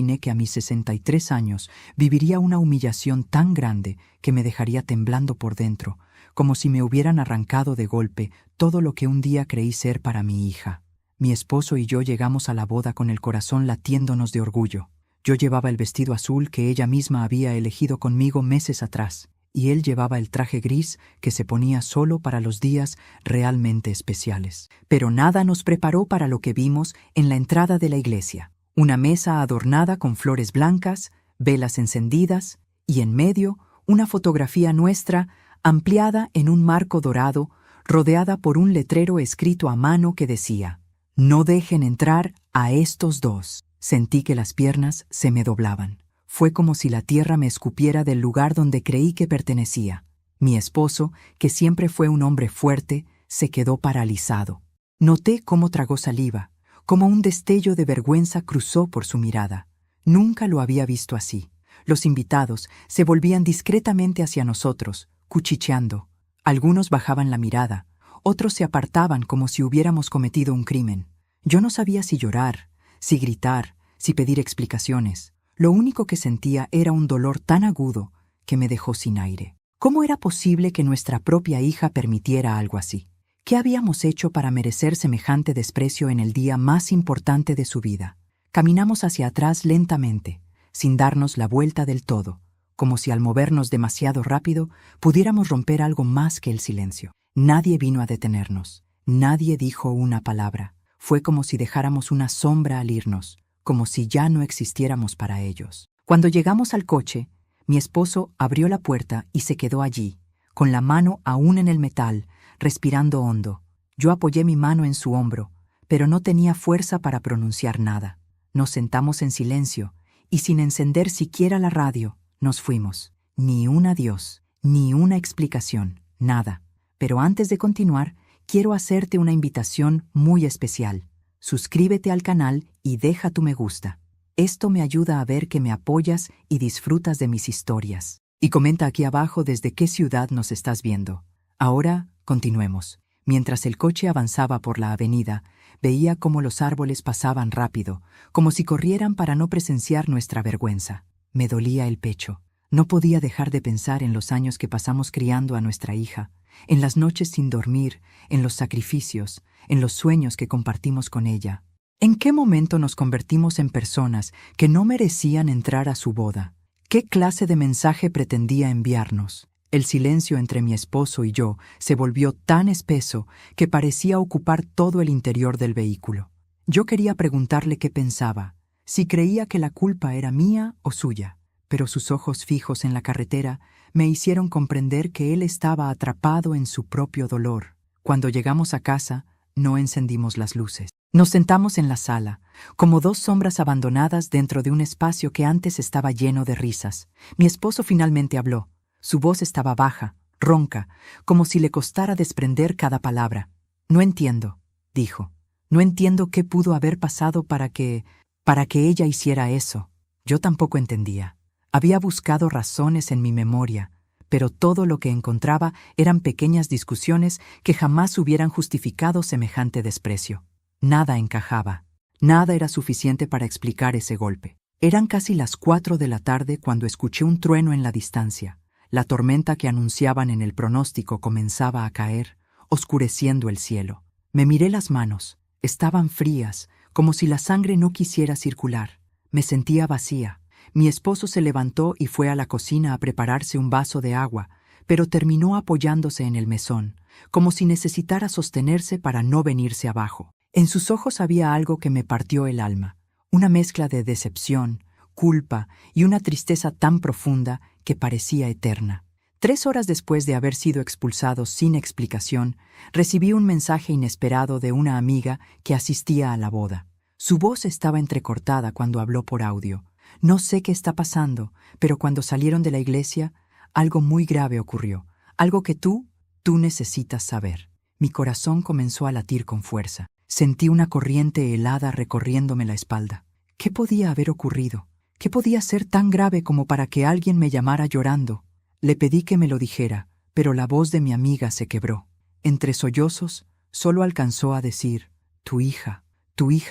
Imaginé que a mis 63 años viviría una humillación tan grande que me dejaría temblando por dentro, como si me hubieran arrancado de golpe todo lo que un día creí ser para mi hija. Mi esposo y yo llegamos a la boda con el corazón latiéndonos de orgullo. Yo llevaba el vestido azul que ella misma había elegido conmigo meses atrás, y él llevaba el traje gris que se ponía solo para los días realmente especiales. Pero nada nos preparó para lo que vimos en la entrada de la iglesia. Una mesa adornada con flores blancas, velas encendidas, y en medio una fotografía nuestra ampliada en un marco dorado, rodeada por un letrero escrito a mano que decía: «No dejen entrar a estos dos». Sentí que las piernas se me doblaban. Fue como si la tierra me escupiera del lugar donde creí que pertenecía. Mi esposo, que siempre fue un hombre fuerte, se quedó paralizado. Noté cómo tragó saliva, cómo un destello de vergüenza cruzó por su mirada. Nunca lo había visto así. Los invitados se volvían discretamente hacia nosotros, cuchicheando. Algunos bajaban la mirada, otros se apartaban como si hubiéramos cometido un crimen. Yo no sabía si llorar, si gritar, si pedir explicaciones. Lo único que sentía era un dolor tan agudo que me dejó sin aire. ¿Cómo era posible que nuestra propia hija permitiera algo así? ¿Qué habíamos hecho para merecer semejante desprecio en el día más importante de su vida? Caminamos hacia atrás lentamente, sin darnos la vuelta del todo, como si al movernos demasiado rápido pudiéramos romper algo más que el silencio. Nadie vino a detenernos, nadie dijo una palabra. Fue como si dejáramos una sombra al irnos, como si ya no existiéramos para ellos. Cuando llegamos al coche, mi esposo abrió la puerta y se quedó allí, con la mano aún en el metal, respirando hondo. Yo apoyé mi mano en su hombro, pero no tenía fuerza para pronunciar nada. Nos sentamos en silencio, y sin encender siquiera la radio, nos fuimos. Ni un adiós, ni una explicación, nada. Pero antes de continuar, quiero hacerte una invitación muy especial. Suscríbete al canal y deja tu me gusta. Esto me ayuda a ver que me apoyas y disfrutas de mis historias. Y comenta aquí abajo desde qué ciudad nos estás viendo. Ahora, continuemos. Mientras el coche avanzaba por la avenida, veía cómo los árboles pasaban rápido, como si corrieran para no presenciar nuestra vergüenza. Me dolía el pecho. No podía dejar de pensar en los años que pasamos criando a nuestra hija, en las noches sin dormir, en los sacrificios, en los sueños que compartimos con ella. ¿En qué momento nos convertimos en personas que no merecían entrar a su boda? ¿Qué clase de mensaje pretendía enviarnos? El silencio entre mi esposo y yo se volvió tan espeso que parecía ocupar todo el interior del vehículo. Yo quería preguntarle qué pensaba, si creía que la culpa era mía o suya, pero sus ojos fijos en la carretera me hicieron comprender que él estaba atrapado en su propio dolor. Cuando llegamos a casa, no encendimos las luces. Nos sentamos en la sala, como dos sombras abandonadas dentro de un espacio que antes estaba lleno de risas. Mi esposo finalmente habló. Su voz estaba baja, ronca, como si le costara desprender cada palabra. «No entiendo», dijo. «No entiendo qué pudo haber pasado para que ella hiciera eso». Yo tampoco entendía. Había buscado razones en mi memoria, pero todo lo que encontraba eran pequeñas discusiones que jamás hubieran justificado semejante desprecio. Nada encajaba. Nada era suficiente para explicar ese golpe. Eran casi las 4 de la tarde cuando escuché un trueno en la distancia. La tormenta que anunciaban en el pronóstico comenzaba a caer, oscureciendo el cielo. Me miré las manos. Estaban frías, como si la sangre no quisiera circular. Me sentía vacía. Mi esposo se levantó y fue a la cocina a prepararse un vaso de agua, pero terminó apoyándose en el mesón, como si necesitara sostenerse para no venirse abajo. En sus ojos había algo que me partió el alma, una mezcla de decepción, culpa y una tristeza tan profunda que parecía eterna. 3 horas después de haber sido expulsado sin explicación, recibí un mensaje inesperado de una amiga que asistía a la boda. Su voz estaba entrecortada cuando habló por audio. No sé qué está pasando, pero cuando salieron de la iglesia, algo muy grave ocurrió, algo que tú necesitas saber. Mi corazón comenzó a latir con fuerza. Sentí una corriente helada recorriéndome la espalda. ¿Qué podía haber ocurrido? ¿Qué podía ser tan grave como para que alguien me llamara llorando? Le pedí que me lo dijera, pero la voz de mi amiga se quebró. Entre sollozos, solo alcanzó a decir: tu hija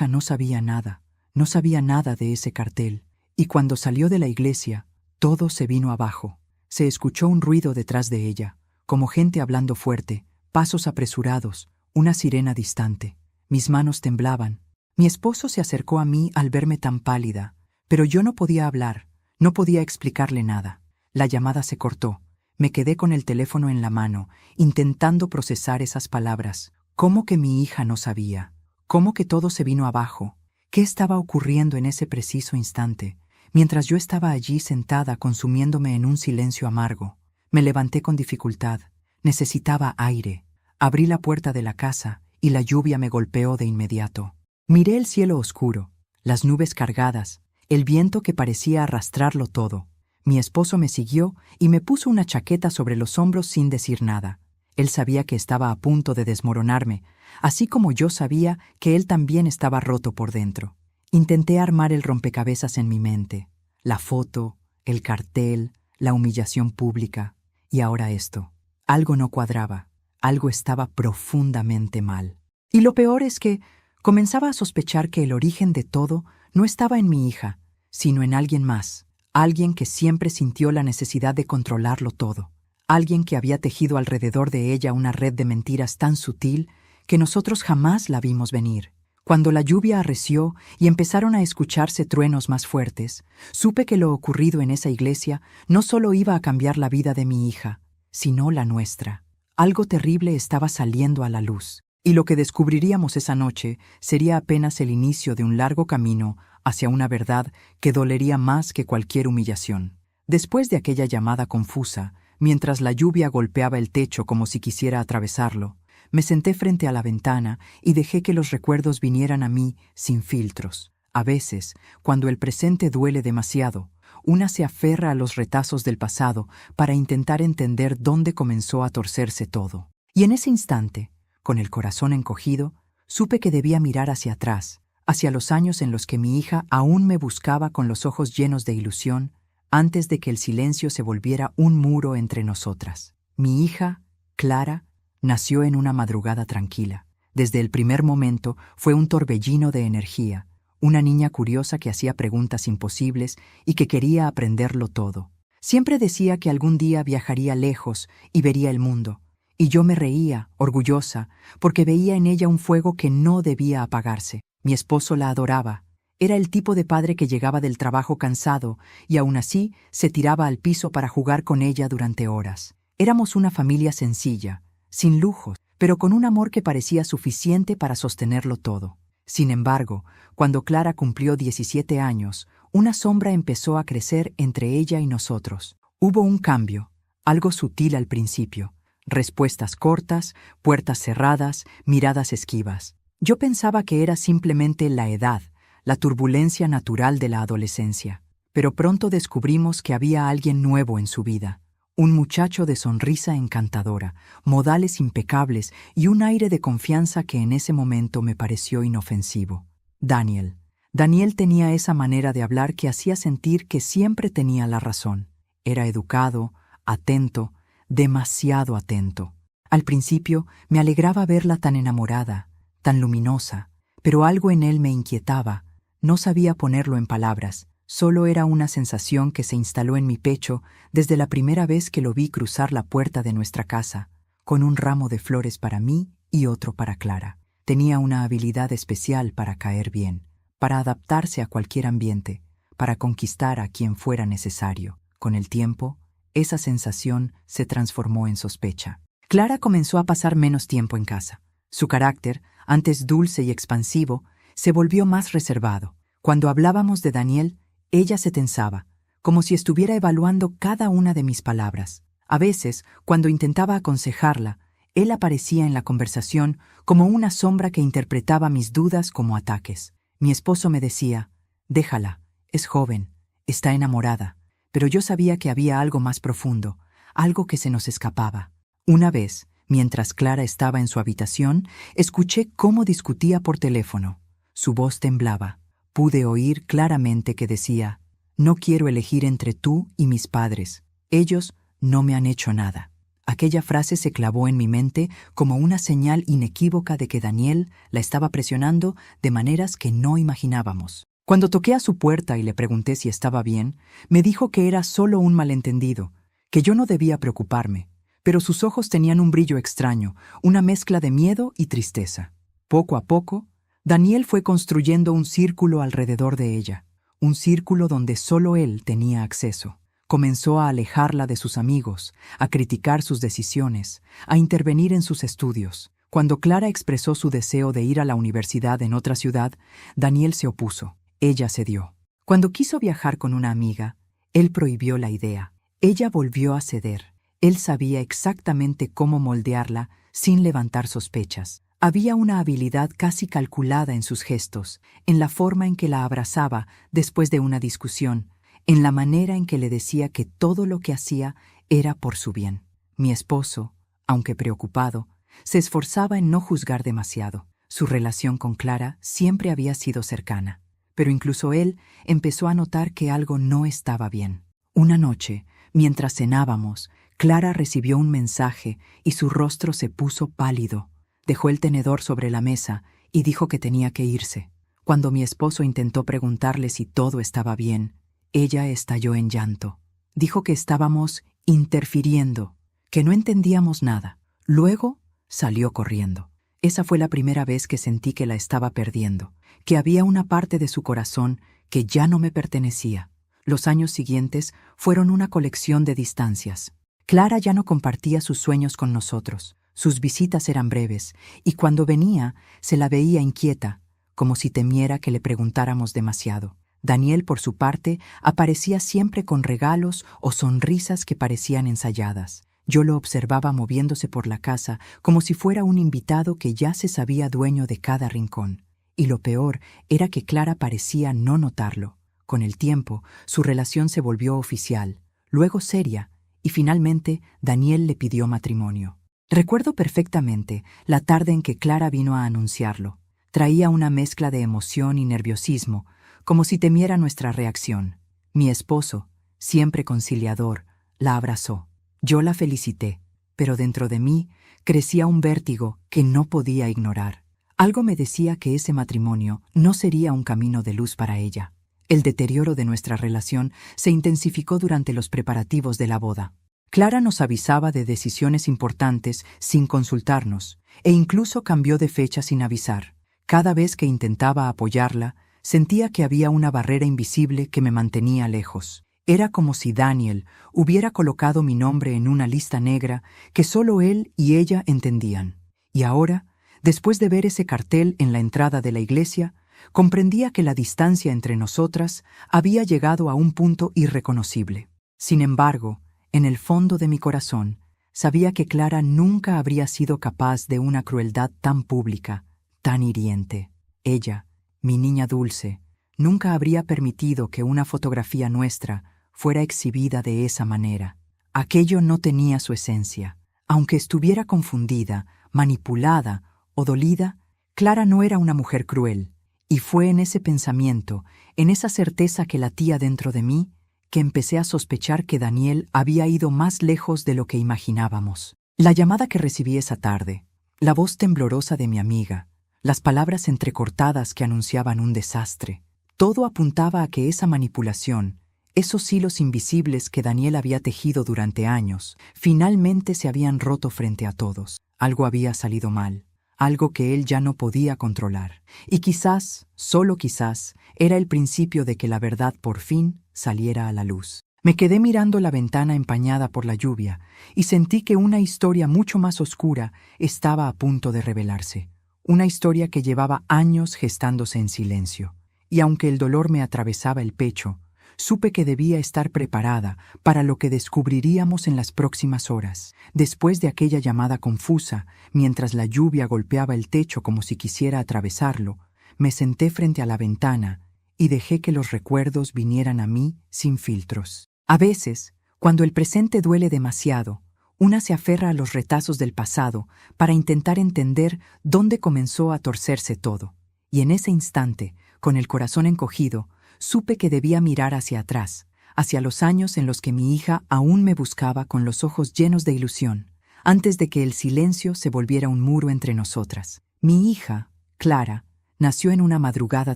no sabía nada de ese cartel. Y cuando salió de la iglesia, todo se vino abajo. Se escuchó un ruido detrás de ella, como gente hablando fuerte, pasos apresurados, una sirena distante. Mis manos temblaban. Mi esposo se acercó a mí al verme tan pálida, pero yo no podía hablar, no podía explicarle nada. La llamada se cortó. Me quedé con el teléfono en la mano, intentando procesar esas palabras. ¿Cómo que mi hija no sabía? ¿Cómo que todo se vino abajo? ¿Qué estaba ocurriendo en ese preciso instante? Mientras yo estaba allí sentada consumiéndome en un silencio amargo, me levanté con dificultad. Necesitaba aire. Abrí la puerta de la casa y la lluvia me golpeó de inmediato. Miré el cielo oscuro, las nubes cargadas, el viento que parecía arrastrarlo todo. Mi esposo me siguió y me puso una chaqueta sobre los hombros sin decir nada. Él sabía que estaba a punto de desmoronarme, así como yo sabía que él también estaba roto por dentro. Intenté armar el rompecabezas en mi mente. La foto, el cartel, la humillación pública. Y ahora esto. Algo no cuadraba. Algo estaba profundamente mal. Y lo peor es que comenzaba a sospechar que el origen de todo no estaba en mi hija, sino en alguien más. Alguien que siempre sintió la necesidad de controlarlo todo. Alguien que había tejido alrededor de ella una red de mentiras tan sutil que nosotros jamás la vimos venir. Cuando la lluvia arreció y empezaron a escucharse truenos más fuertes, supe que lo ocurrido en esa iglesia no solo iba a cambiar la vida de mi hija, sino la nuestra. Algo terrible estaba saliendo a la luz, y lo que descubriríamos esa noche sería apenas el inicio de un largo camino hacia una verdad que dolería más que cualquier humillación. Después de aquella llamada confusa, mientras la lluvia golpeaba el techo como si quisiera atravesarlo, me senté frente a la ventana y dejé que los recuerdos vinieran a mí sin filtros. A veces, cuando el presente duele demasiado, una se aferra a los retazos del pasado para intentar entender dónde comenzó a torcerse todo. Y en ese instante, con el corazón encogido, supe que debía mirar hacia atrás, hacia los años en los que mi hija aún me buscaba con los ojos llenos de ilusión, antes de que el silencio se volviera un muro entre nosotras. Mi hija, Clara, nació en una madrugada tranquila. Desde el primer momento fue un torbellino de energía, una niña curiosa que hacía preguntas imposibles y que quería aprenderlo todo. Siempre decía que algún día viajaría lejos y vería el mundo, y yo me reía, orgullosa, porque veía en ella un fuego que no debía apagarse. Mi esposo la adoraba. Era el tipo de padre que llegaba del trabajo cansado y aún así se tiraba al piso para jugar con ella durante horas. Éramos una familia sencilla, sin lujos, pero con un amor que parecía suficiente para sostenerlo todo. Sin embargo, cuando Clara cumplió 17 años, una sombra empezó a crecer entre ella y nosotros. Hubo un cambio, algo sutil al principio. Respuestas cortas, puertas cerradas, miradas esquivas. Yo pensaba que era simplemente la edad, la turbulencia natural de la adolescencia. Pero pronto descubrimos que había alguien nuevo en su vida. Un muchacho de sonrisa encantadora, modales impecables y un aire de confianza que en ese momento me pareció inofensivo. Daniel. Daniel tenía esa manera de hablar que hacía sentir que siempre tenía la razón. Era educado, atento, demasiado atento. Al principio me alegraba verla tan enamorada, tan luminosa, pero algo en él me inquietaba. No sabía ponerlo en palabras. Solo era una sensación que se instaló en mi pecho desde la primera vez que lo vi cruzar la puerta de nuestra casa, con un ramo de flores para mí y otro para Clara. Tenía una habilidad especial para caer bien, para adaptarse a cualquier ambiente, para conquistar a quien fuera necesario. Con el tiempo, esa sensación se transformó en sospecha. Clara comenzó a pasar menos tiempo en casa. Su carácter, antes dulce y expansivo, se volvió más reservado. Cuando hablábamos de Daniel, ella se tensaba, como si estuviera evaluando cada una de mis palabras. A veces, cuando intentaba aconsejarla, él aparecía en la conversación como una sombra que interpretaba mis dudas como ataques. Mi esposo me decía, «Déjala, es joven, está enamorada», pero yo sabía que había algo más profundo, algo que se nos escapaba. Una vez, mientras Clara estaba en su habitación, escuché cómo discutía por teléfono. Su voz temblaba. Pude oír claramente que decía, «No quiero elegir entre tú y mis padres. Ellos no me han hecho nada». Aquella frase se clavó en mi mente como una señal inequívoca de que Daniel la estaba presionando de maneras que no imaginábamos. Cuando toqué a su puerta y le pregunté si estaba bien, me dijo que era solo un malentendido, que yo no debía preocuparme, pero sus ojos tenían un brillo extraño, una mezcla de miedo y tristeza. Poco a poco, Daniel fue construyendo un círculo alrededor de ella, un círculo donde solo él tenía acceso. Comenzó a alejarla de sus amigos, a criticar sus decisiones, a intervenir en sus estudios. Cuando Clara expresó su deseo de ir a la universidad en otra ciudad, Daniel se opuso. Ella cedió. Cuando quiso viajar con una amiga, él prohibió la idea. Ella volvió a ceder. Él sabía exactamente cómo moldearla sin levantar sospechas. Había una habilidad casi calculada en sus gestos, en la forma en que la abrazaba después de una discusión, en la manera en que le decía que todo lo que hacía era por su bien. Mi esposo, aunque preocupado, se esforzaba en no juzgar demasiado. Su relación con Clara siempre había sido cercana, pero incluso él empezó a notar que algo no estaba bien. Una noche, mientras cenábamos, Clara recibió un mensaje y su rostro se puso pálido. Dejó el tenedor sobre la mesa y dijo que tenía que irse. Cuando mi esposo intentó preguntarle si todo estaba bien, ella estalló en llanto. Dijo que estábamos interfiriendo, que no entendíamos nada. Luego salió corriendo. Esa fue la primera vez que sentí que la estaba perdiendo, que había una parte de su corazón que ya no me pertenecía. Los años siguientes fueron una colección de distancias. Clara ya no compartía sus sueños con nosotros. Sus visitas eran breves, y cuando venía, se la veía inquieta, como si temiera que le preguntáramos demasiado. Daniel, por su parte, aparecía siempre con regalos o sonrisas que parecían ensayadas. Yo lo observaba moviéndose por la casa como si fuera un invitado que ya se sabía dueño de cada rincón. Y lo peor era que Clara parecía no notarlo. Con el tiempo, su relación se volvió oficial, luego seria, y finalmente Daniel le pidió matrimonio. Recuerdo perfectamente la tarde en que Clara vino a anunciarlo. Traía una mezcla de emoción y nerviosismo, como si temiera nuestra reacción. Mi esposo, siempre conciliador, la abrazó. Yo la felicité, pero dentro de mí crecía un vértigo que no podía ignorar. Algo me decía que ese matrimonio no sería un camino de luz para ella. El deterioro de nuestra relación se intensificó durante los preparativos de la boda. Clara nos avisaba de decisiones importantes sin consultarnos, e incluso cambió de fecha sin avisar. Cada vez que intentaba apoyarla, sentía que había una barrera invisible que me mantenía lejos. Era como si Daniel hubiera colocado mi nombre en una lista negra que solo él y ella entendían. Y ahora, después de ver ese cartel en la entrada de la iglesia, comprendía que la distancia entre nosotras había llegado a un punto irreconocible. Sin embargo, en el fondo de mi corazón, sabía que Clara nunca habría sido capaz de una crueldad tan pública, tan hiriente. Ella, mi niña dulce, nunca habría permitido que una fotografía nuestra fuera exhibida de esa manera. Aquello no tenía su esencia. Aunque estuviera confundida, manipulada o dolida, Clara no era una mujer cruel, y fue en ese pensamiento, en esa certeza que latía dentro de mí, que empecé a sospechar que Daniel había ido más lejos de lo que imaginábamos. La llamada que recibí esa tarde, la voz temblorosa de mi amiga, las palabras entrecortadas que anunciaban un desastre, todo apuntaba a que esa manipulación, esos hilos invisibles que Daniel había tejido durante años, finalmente se habían roto frente a todos. Algo había salido mal, algo que él ya no podía controlar. Y quizás, solo quizás, era el principio de que la verdad por fin saliera a la luz. Me quedé mirando la ventana empañada por la lluvia y sentí que una historia mucho más oscura estaba a punto de revelarse. Una historia que llevaba años gestándose en silencio. Y aunque el dolor me atravesaba el pecho, supe que debía estar preparada para lo que descubriríamos en las próximas horas. Después de aquella llamada confusa, mientras la lluvia golpeaba el techo como si quisiera atravesarlo, me senté frente a la ventana y dejé que los recuerdos vinieran a mí sin filtros. A veces, cuando el presente duele demasiado, una se aferra a los retazos del pasado para intentar entender dónde comenzó a torcerse todo. Y en ese instante, con el corazón encogido, supe que debía mirar hacia atrás, hacia los años en los que mi hija aún me buscaba con los ojos llenos de ilusión, antes de que el silencio se volviera un muro entre nosotras. Mi hija, Clara, nació en una madrugada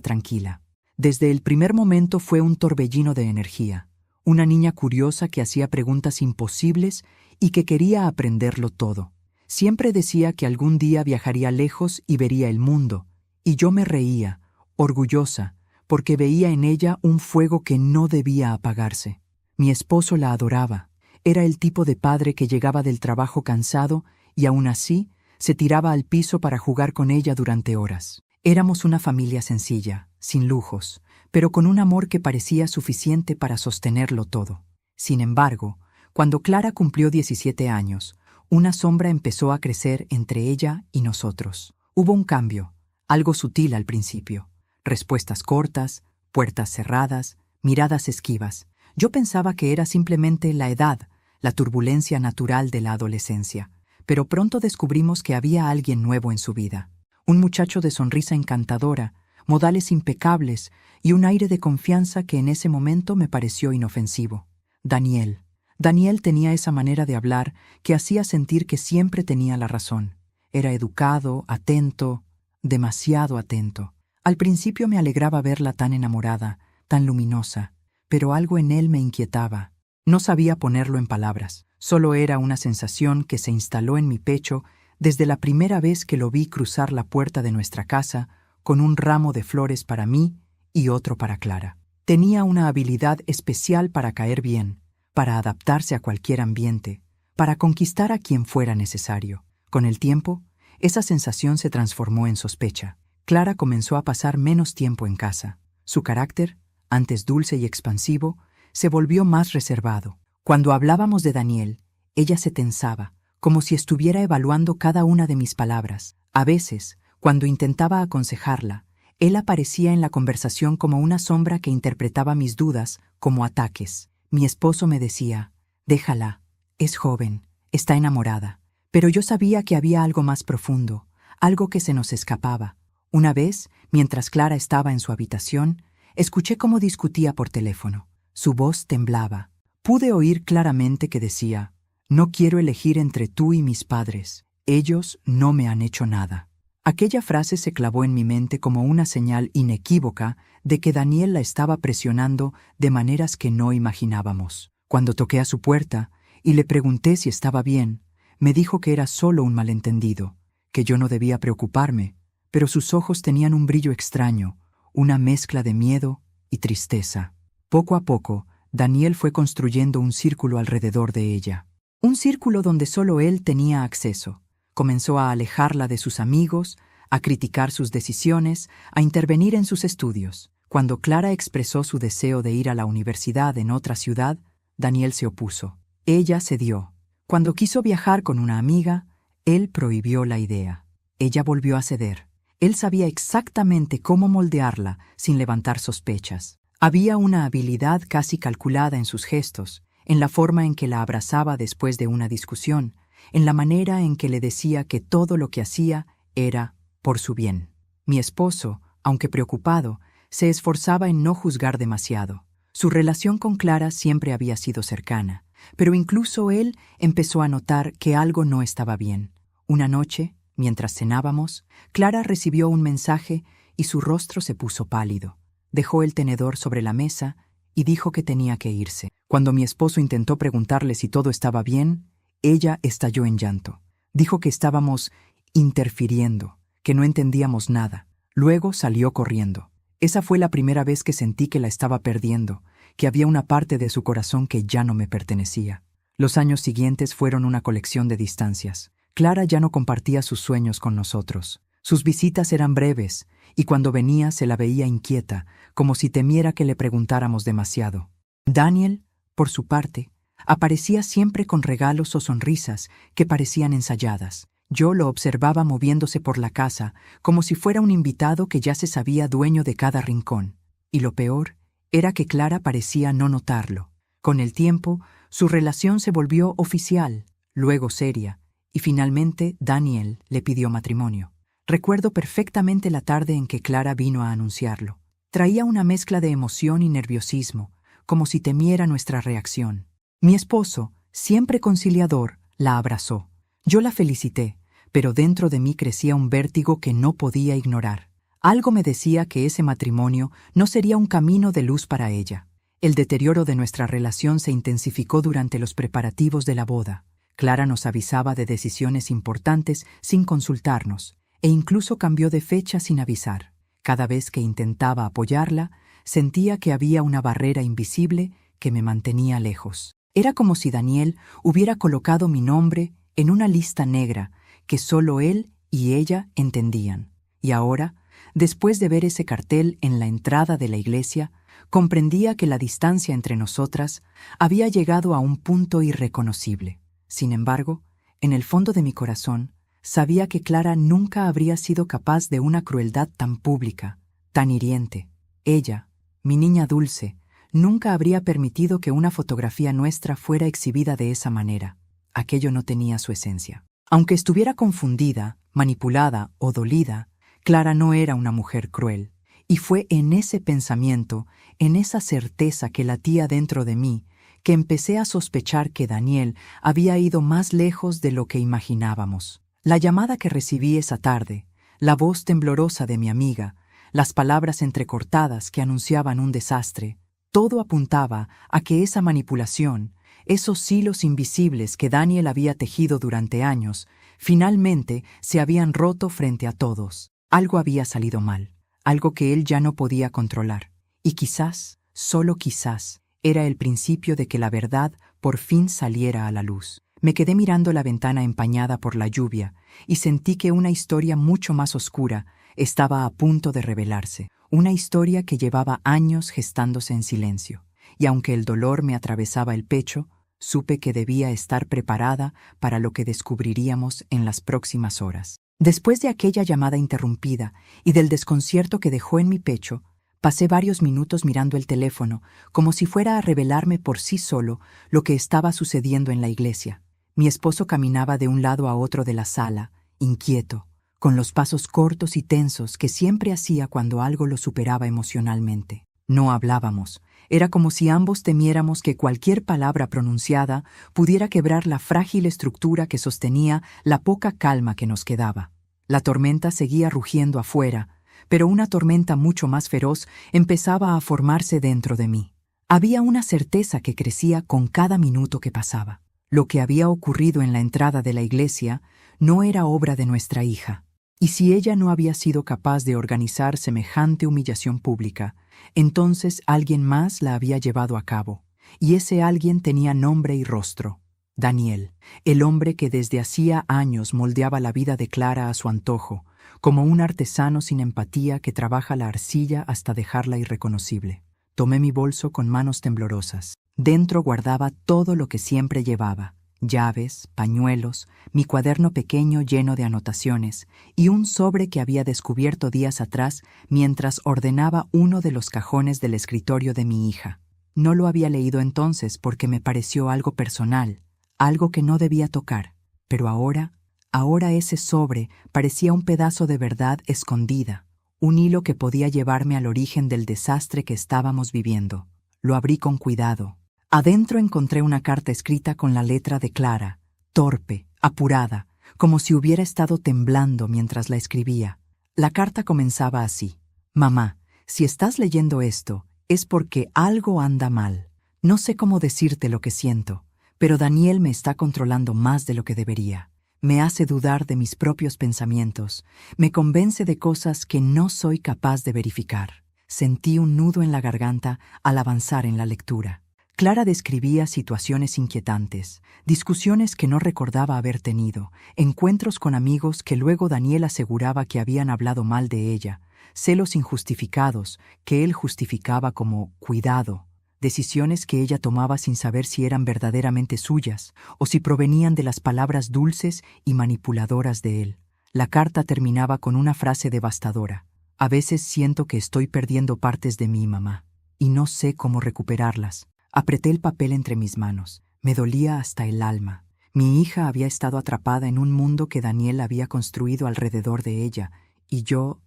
tranquila. Desde el primer momento fue un torbellino de energía, una niña curiosa que hacía preguntas imposibles y que quería aprenderlo todo. Siempre decía que algún día viajaría lejos y vería el mundo, y yo me reía, orgullosa, porque veía en ella un fuego que no debía apagarse. Mi esposo la adoraba. Era el tipo de padre que llegaba del trabajo cansado y aún así se tiraba al piso para jugar con ella durante horas. Éramos una familia sencilla, sin lujos, pero con un amor que parecía suficiente para sostenerlo todo. Sin embargo, cuando Clara cumplió 17 años, una sombra empezó a crecer entre ella y nosotros. Hubo un cambio, algo sutil al principio. Respuestas cortas, puertas cerradas, miradas esquivas. Yo pensaba que era simplemente la edad, la turbulencia natural de la adolescencia, pero pronto descubrimos que había alguien nuevo en su vida. Un muchacho de sonrisa encantadora, modales impecables y un aire de confianza que en ese momento me pareció inofensivo. Daniel. Daniel tenía esa manera de hablar que hacía sentir que siempre tenía la razón. Era educado, atento, demasiado atento. Al principio me alegraba verla tan enamorada, tan luminosa, pero algo en él me inquietaba. No sabía ponerlo en palabras, solo era una sensación que se instaló en mi pecho desde la primera vez que lo vi cruzar la puerta de nuestra casa con un ramo de flores para mí y otro para Clara. Tenía una habilidad especial para caer bien, para adaptarse a cualquier ambiente, para conquistar a quien fuera necesario. Con el tiempo, esa sensación se transformó en sospecha. Clara comenzó a pasar menos tiempo en casa. Su carácter, antes dulce y expansivo, se volvió más reservado. Cuando hablábamos de Daniel, ella se tensaba, como si estuviera evaluando cada una de mis palabras. A veces, cuando intentaba aconsejarla, él aparecía en la conversación como una sombra que interpretaba mis dudas como ataques. Mi esposo me decía, déjala, es joven, está enamorada. Pero yo sabía que había algo más profundo, algo que se nos escapaba. Una vez, mientras Clara estaba en su habitación, escuché cómo discutía por teléfono. Su voz temblaba. Pude oír claramente que decía, no quiero elegir entre tú y mis padres. Ellos no me han hecho nada. Aquella frase se clavó en mi mente como una señal inequívoca de que Daniel la estaba presionando de maneras que no imaginábamos. Cuando toqué a su puerta y le pregunté si estaba bien, me dijo que era solo un malentendido, que yo no debía preocuparme, pero sus ojos tenían un brillo extraño, una mezcla de miedo y tristeza. Poco a poco, Daniel fue construyendo un círculo alrededor de ella. Un círculo donde solo él tenía acceso. Comenzó a alejarla de sus amigos, a criticar sus decisiones, a intervenir en sus estudios. Cuando Clara expresó su deseo de ir a la universidad en otra ciudad, Daniel se opuso. Ella cedió. Cuando quiso viajar con una amiga, él prohibió la idea. Ella volvió a ceder. Él sabía exactamente cómo moldearla sin levantar sospechas. Había una habilidad casi calculada en sus gestos, en la forma en que la abrazaba después de una discusión, en la manera en que le decía que todo lo que hacía era por su bien. Mi esposo, aunque preocupado, se esforzaba en no juzgar demasiado. Su relación con Clara siempre había sido cercana, pero incluso él empezó a notar que algo no estaba bien. Una noche, mientras cenábamos, Clara recibió un mensaje y su rostro se puso pálido. Dejó el tenedor sobre la mesa y dijo que tenía que irse. Cuando mi esposo intentó preguntarle si todo estaba bien, ella estalló en llanto. Dijo que estábamos interfiriendo, que no entendíamos nada. Luego salió corriendo. Esa fue la primera vez que sentí que la estaba perdiendo, que había una parte de su corazón que ya no me pertenecía. Los años siguientes fueron una colección de distancias. Clara ya no compartía sus sueños con nosotros. Sus visitas eran breves, y cuando venía se la veía inquieta, como si temiera que le preguntáramos demasiado. Daniel, por su parte, aparecía siempre con regalos o sonrisas que parecían ensayadas. Yo lo observaba moviéndose por la casa, como si fuera un invitado que ya se sabía dueño de cada rincón. Y lo peor era que Clara parecía no notarlo. Con el tiempo, su relación se volvió oficial, luego seria, y finalmente Daniel le pidió matrimonio. Recuerdo perfectamente la tarde en que Clara vino a anunciarlo. Traía una mezcla de emoción y nerviosismo, como si temiera nuestra reacción. Mi esposo, siempre conciliador, la abrazó. Yo la felicité, pero dentro de mí crecía un vértigo que no podía ignorar. Algo me decía que ese matrimonio no sería un camino de luz para ella. El deterioro de nuestra relación se intensificó durante los preparativos de la boda. Clara nos avisaba de decisiones importantes sin consultarnos, e incluso cambió de fecha sin avisar. Cada vez que intentaba apoyarla, sentía que había una barrera invisible que me mantenía lejos. Era como si Daniel hubiera colocado mi nombre en una lista negra que solo él y ella entendían. Y ahora, después de ver ese cartel en la entrada de la iglesia, comprendía que la distancia entre nosotras había llegado a un punto irreconocible. Sin embargo, en el fondo de mi corazón, sabía que Clara nunca habría sido capaz de una crueldad tan pública, tan hiriente. Ella, mi niña dulce, nunca habría permitido que una fotografía nuestra fuera exhibida de esa manera. Aquello no tenía su esencia. Aunque estuviera confundida, manipulada o dolida, Clara no era una mujer cruel. Y fue en ese pensamiento, en esa certeza que latía dentro de mí, que empecé a sospechar que Daniel había ido más lejos de lo que imaginábamos. La llamada que recibí esa tarde, la voz temblorosa de mi amiga, las palabras entrecortadas que anunciaban un desastre, todo apuntaba a que esa manipulación, esos hilos invisibles que Daniel había tejido durante años, finalmente se habían roto frente a todos. Algo había salido mal, algo que él ya no podía controlar. Y quizás, solo quizás, era el principio de que la verdad por fin saliera a la luz. Me quedé mirando la ventana empañada por la lluvia y sentí que una historia mucho más oscura estaba a punto de revelarse. Una historia que llevaba años gestándose en silencio. Y aunque el dolor me atravesaba el pecho, supe que debía estar preparada para lo que descubriríamos en las próximas horas. Después de aquella llamada interrumpida y del desconcierto que dejó en mi pecho, pasé varios minutos mirando el teléfono, como si fuera a revelarme por sí solo lo que estaba sucediendo en la iglesia. Mi esposo caminaba de un lado a otro de la sala, inquieto, con los pasos cortos y tensos que siempre hacía cuando algo lo superaba emocionalmente. No hablábamos. Era como si ambos temiéramos que cualquier palabra pronunciada pudiera quebrar la frágil estructura que sostenía la poca calma que nos quedaba. La tormenta seguía rugiendo afuera, pero una tormenta mucho más feroz empezaba a formarse dentro de mí. Había una certeza que crecía con cada minuto que pasaba. Lo que había ocurrido en la entrada de la iglesia no era obra de nuestra hija. Y si ella no había sido capaz de organizar semejante humillación pública, entonces alguien más la había llevado a cabo. Y ese alguien tenía nombre y rostro. Daniel, el hombre que desde hacía años moldeaba la vida de Clara a su antojo, como un artesano sin empatía que trabaja la arcilla hasta dejarla irreconocible. Tomé mi bolso con manos temblorosas. Dentro guardaba todo lo que siempre llevaba: llaves, pañuelos, mi cuaderno pequeño lleno de anotaciones y un sobre que había descubierto días atrás mientras ordenaba uno de los cajones del escritorio de mi hija. No lo había leído entonces porque me pareció algo personal, algo que no debía tocar, pero ahora ese sobre parecía un pedazo de verdad escondida, un hilo que podía llevarme al origen del desastre que estábamos viviendo. Lo abrí con cuidado. Adentro encontré una carta escrita con la letra de Clara, torpe, apurada, como si hubiera estado temblando mientras la escribía. La carta comenzaba así: Mamá, si estás leyendo esto, es porque algo anda mal. No sé cómo decirte lo que siento, pero Daniel me está controlando más de lo que debería. Me hace dudar de mis propios pensamientos, me convence de cosas que no soy capaz de verificar. Sentí un nudo en la garganta al avanzar en la lectura. Clara describía situaciones inquietantes, discusiones que no recordaba haber tenido, encuentros con amigos que luego Daniel aseguraba que habían hablado mal de ella, celos injustificados que él justificaba como cuidado, decisiones que ella tomaba sin saber si eran verdaderamente suyas o si provenían de las palabras dulces y manipuladoras de él. La carta terminaba con una frase devastadora: A veces siento que estoy perdiendo partes de mí, mamá, y no sé cómo recuperarlas. Apreté el papel entre mis manos. Me dolía hasta el alma. Mi hija había estado atrapada en un mundo que Daniel había construido alrededor de ella, y yo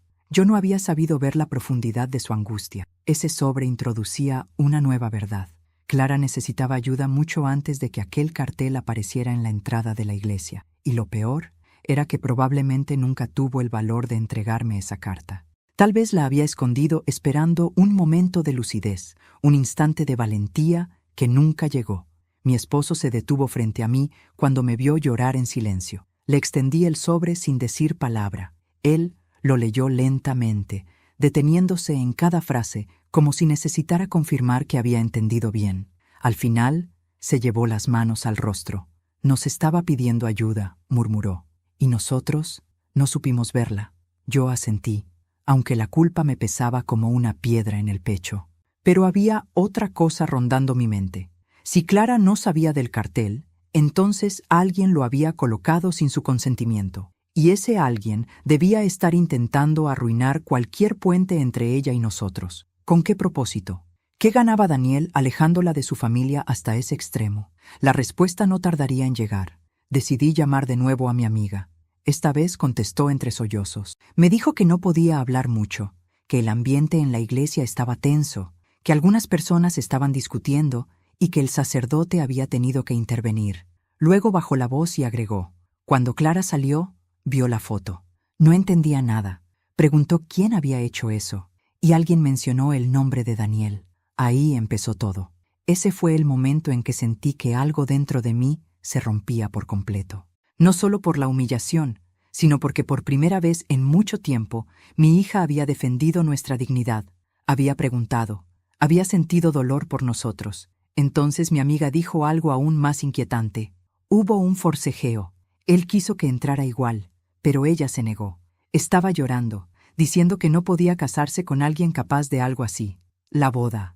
no había sabido ver la profundidad de su angustia. Ese sobre introducía una nueva verdad. Clara necesitaba ayuda mucho antes de que aquel cartel apareciera en la entrada de la iglesia, y lo peor era que probablemente nunca tuvo el valor de entregarme esa carta. Tal vez la había escondido esperando un momento de lucidez, un instante de valentía que nunca llegó. Mi esposo se detuvo frente a mí cuando me vio llorar en silencio. Le extendí el sobre sin decir palabra. Él lo leyó lentamente, deteniéndose en cada frase como si necesitara confirmar que había entendido bien. Al final, se llevó las manos al rostro. Nos estaba pidiendo ayuda, murmuró. Y nosotros no supimos verla. Yo asentí, aunque la culpa me pesaba como una piedra en el pecho. Pero había otra cosa rondando mi mente. Si Clara no sabía del cartel, entonces alguien lo había colocado sin su consentimiento. Y ese alguien debía estar intentando arruinar cualquier puente entre ella y nosotros. ¿Con qué propósito? ¿Qué ganaba Daniel alejándola de su familia hasta ese extremo? La respuesta no tardaría en llegar. Decidí llamar de nuevo a mi amiga. Esta vez contestó entre sollozos. Me dijo que no podía hablar mucho, que el ambiente en la iglesia estaba tenso, que algunas personas estaban discutiendo y que el sacerdote había tenido que intervenir. Luego bajó la voz y agregó. Cuando Clara salió, vio la foto. No entendía nada. Preguntó quién había hecho eso, y alguien mencionó el nombre de Daniel. Ahí empezó todo. Ese fue el momento en que sentí que algo dentro de mí se rompía por completo. No solo por la humillación, sino porque por primera vez en mucho tiempo mi hija había defendido nuestra dignidad, había preguntado, había sentido dolor por nosotros. Entonces mi amiga dijo algo aún más inquietante. Hubo un forcejeo. Él quiso que entrara igual, pero ella se negó. Estaba llorando, diciendo que no podía casarse con alguien capaz de algo así. La boda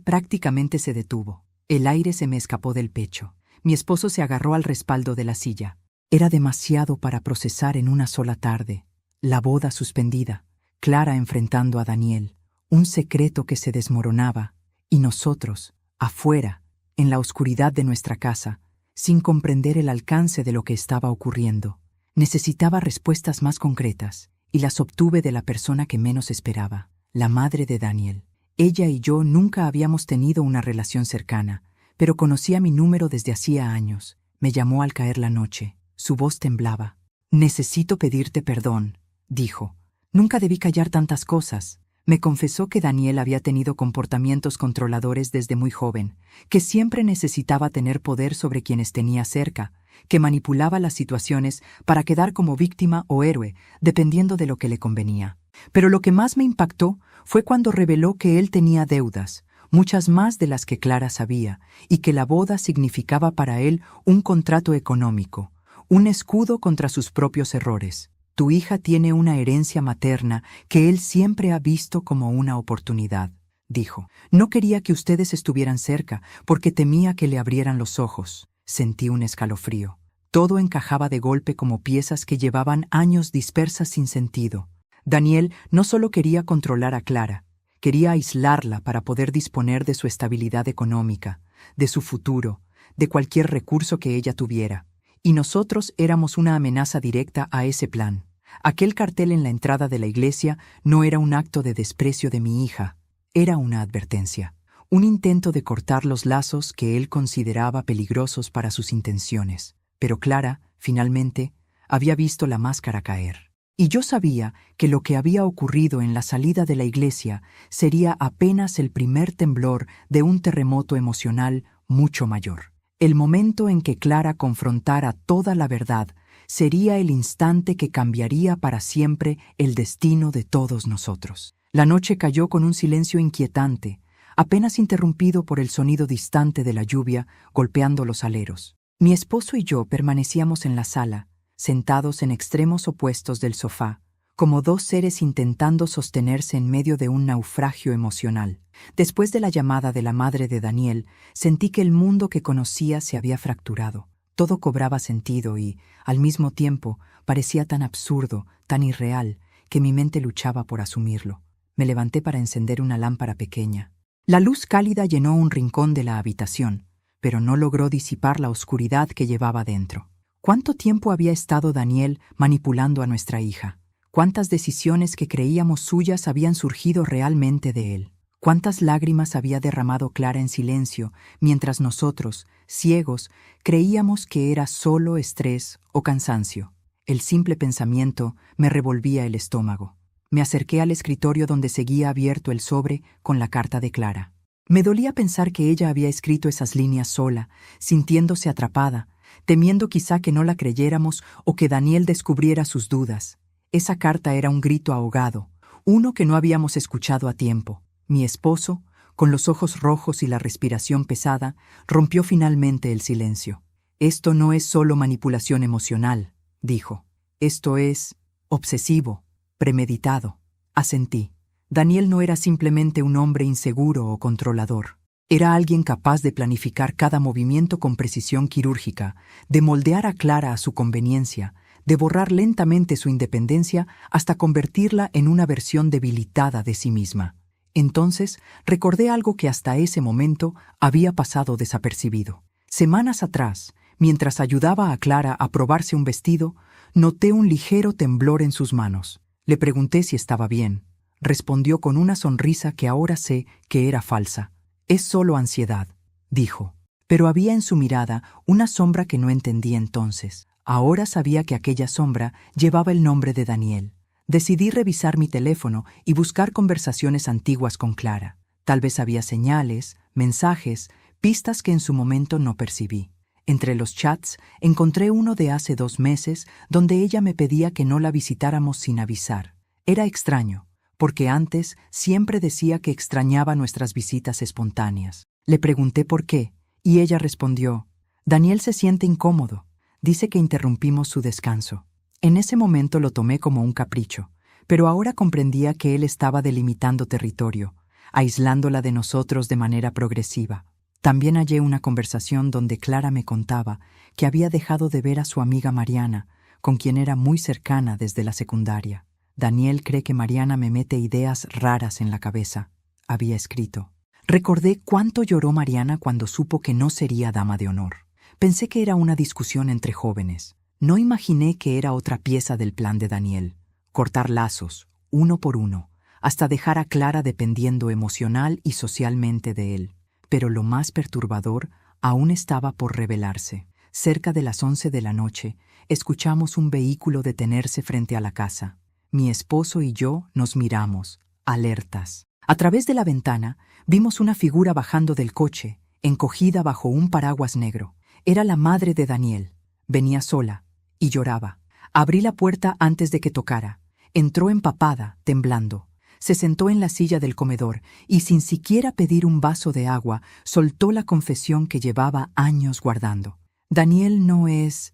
prácticamente se detuvo. El aire se me escapó del pecho. Mi esposo se agarró al respaldo de la silla. Era demasiado para procesar en una sola tarde. La boda suspendida, Clara enfrentando a Daniel, un secreto que se desmoronaba, y nosotros, afuera, en la oscuridad de nuestra casa, sin comprender el alcance de lo que estaba ocurriendo. Necesitaba respuestas más concretas, y las obtuve de la persona que menos esperaba, la madre de Daniel. Ella y yo nunca habíamos tenido una relación cercana, pero conocía mi número desde hacía años. Me llamó al caer la noche. Su voz temblaba. «Necesito pedirte perdón», dijo. «Nunca debí callar tantas cosas». Me confesó que Daniel había tenido comportamientos controladores desde muy joven, que siempre necesitaba tener poder sobre quienes tenía cerca, que manipulaba las situaciones para quedar como víctima o héroe, dependiendo de lo que le convenía. Pero lo que más me impactó fue cuando reveló que él tenía deudas, muchas más de las que Clara sabía, y que la boda significaba para él un contrato económico, un escudo contra sus propios errores. Tu hija tiene una herencia materna que él siempre ha visto como una oportunidad, dijo. No quería que ustedes estuvieran cerca porque temía que le abrieran los ojos. Sentí un escalofrío. Todo encajaba de golpe como piezas que llevaban años dispersas sin sentido. Daniel no solo quería controlar a Clara, quería aislarla para poder disponer de su estabilidad económica, de su futuro, de cualquier recurso que ella tuviera. Y nosotros éramos una amenaza directa a ese plan. Aquel cartel en la entrada de la iglesia no era un acto de desprecio de mi hija, era una advertencia, un intento de cortar los lazos que él consideraba peligrosos para sus intenciones. Pero Clara, finalmente, había visto la máscara caer. Y yo sabía que lo que había ocurrido en la salida de la iglesia sería apenas el primer temblor de un terremoto emocional mucho mayor. El momento en que Clara confrontara toda la verdad sería el instante que cambiaría para siempre el destino de todos nosotros. La noche cayó con un silencio inquietante, apenas interrumpido por el sonido distante de la lluvia golpeando los aleros. Mi esposo y yo permanecíamos en la sala, sentados en extremos opuestos del sofá, como dos seres intentando sostenerse en medio de un naufragio emocional. Después de la llamada de la madre de Daniel, sentí que el mundo que conocía se había fracturado. Todo cobraba sentido y, al mismo tiempo, parecía tan absurdo, tan irreal, que mi mente luchaba por asumirlo. Me levanté para encender una lámpara pequeña. La luz cálida llenó un rincón de la habitación, pero no logró disipar la oscuridad que llevaba dentro. ¿Cuánto tiempo había estado Daniel manipulando a nuestra hija? ¿Cuántas decisiones que creíamos suyas habían surgido realmente de él? ¿Cuántas lágrimas había derramado Clara en silencio, mientras nosotros, ciegos, creíamos que era solo estrés o cansancio? El simple pensamiento me revolvía el estómago. Me acerqué al escritorio donde seguía abierto el sobre con la carta de Clara. Me dolía pensar que ella había escrito esas líneas sola, sintiéndose atrapada, temiendo quizá que no la creyéramos o que Daniel descubriera sus dudas. Esa carta era un grito ahogado, uno que no habíamos escuchado a tiempo. Mi esposo, con los ojos rojos y la respiración pesada, rompió finalmente el silencio. «Esto no es solo manipulación emocional», dijo. «Esto es obsesivo, premeditado». Asentí. Daniel no era simplemente un hombre inseguro o controlador. Era alguien capaz de planificar cada movimiento con precisión quirúrgica, de moldear a Clara a su conveniencia, de borrar lentamente su independencia hasta convertirla en una versión debilitada de sí misma. Entonces recordé algo que hasta ese momento había pasado desapercibido. Semanas atrás, mientras ayudaba a Clara a probarse un vestido, noté un ligero temblor en sus manos. Le pregunté si estaba bien. Respondió con una sonrisa que ahora sé que era falsa. «Es solo ansiedad», dijo. Pero había en su mirada una sombra que no entendí entonces. Ahora sabía que aquella sombra llevaba el nombre de Daniel. Decidí revisar mi teléfono y buscar conversaciones antiguas con Clara. Tal vez había señales, mensajes, pistas que en su momento no percibí. Entre los chats encontré uno de hace 2 meses donde ella me pedía que no la visitáramos sin avisar. Era extraño, porque antes siempre decía que extrañaba nuestras visitas espontáneas. Le pregunté por qué, y ella respondió: «Daniel se siente incómodo. Dice que interrumpimos su descanso». En ese momento lo tomé como un capricho, pero ahora comprendía que él estaba delimitando territorio, aislándola de nosotros de manera progresiva. También hallé una conversación donde Clara me contaba que había dejado de ver a su amiga Mariana, con quien era muy cercana desde la secundaria. «Daniel cree que Mariana me mete ideas raras en la cabeza», había escrito. Recordé cuánto lloró Mariana cuando supo que no sería dama de honor. Pensé que era una discusión entre jóvenes. No imaginé que era otra pieza del plan de Daniel. Cortar lazos, uno por uno, hasta dejar a Clara dependiendo emocional y socialmente de él. Pero lo más perturbador aún estaba por revelarse. Cerca de las 11 de la noche, escuchamos un vehículo detenerse frente a la casa. Mi esposo y yo nos miramos, alertas. A través de la ventana, vimos una figura bajando del coche, encogida bajo un paraguas negro. Era la madre de Daniel. Venía sola y lloraba. Abrí la puerta antes de que tocara. Entró empapada, temblando. Se sentó en la silla del comedor y, sin siquiera pedir un vaso de agua, soltó la confesión que llevaba años guardando. «Daniel no es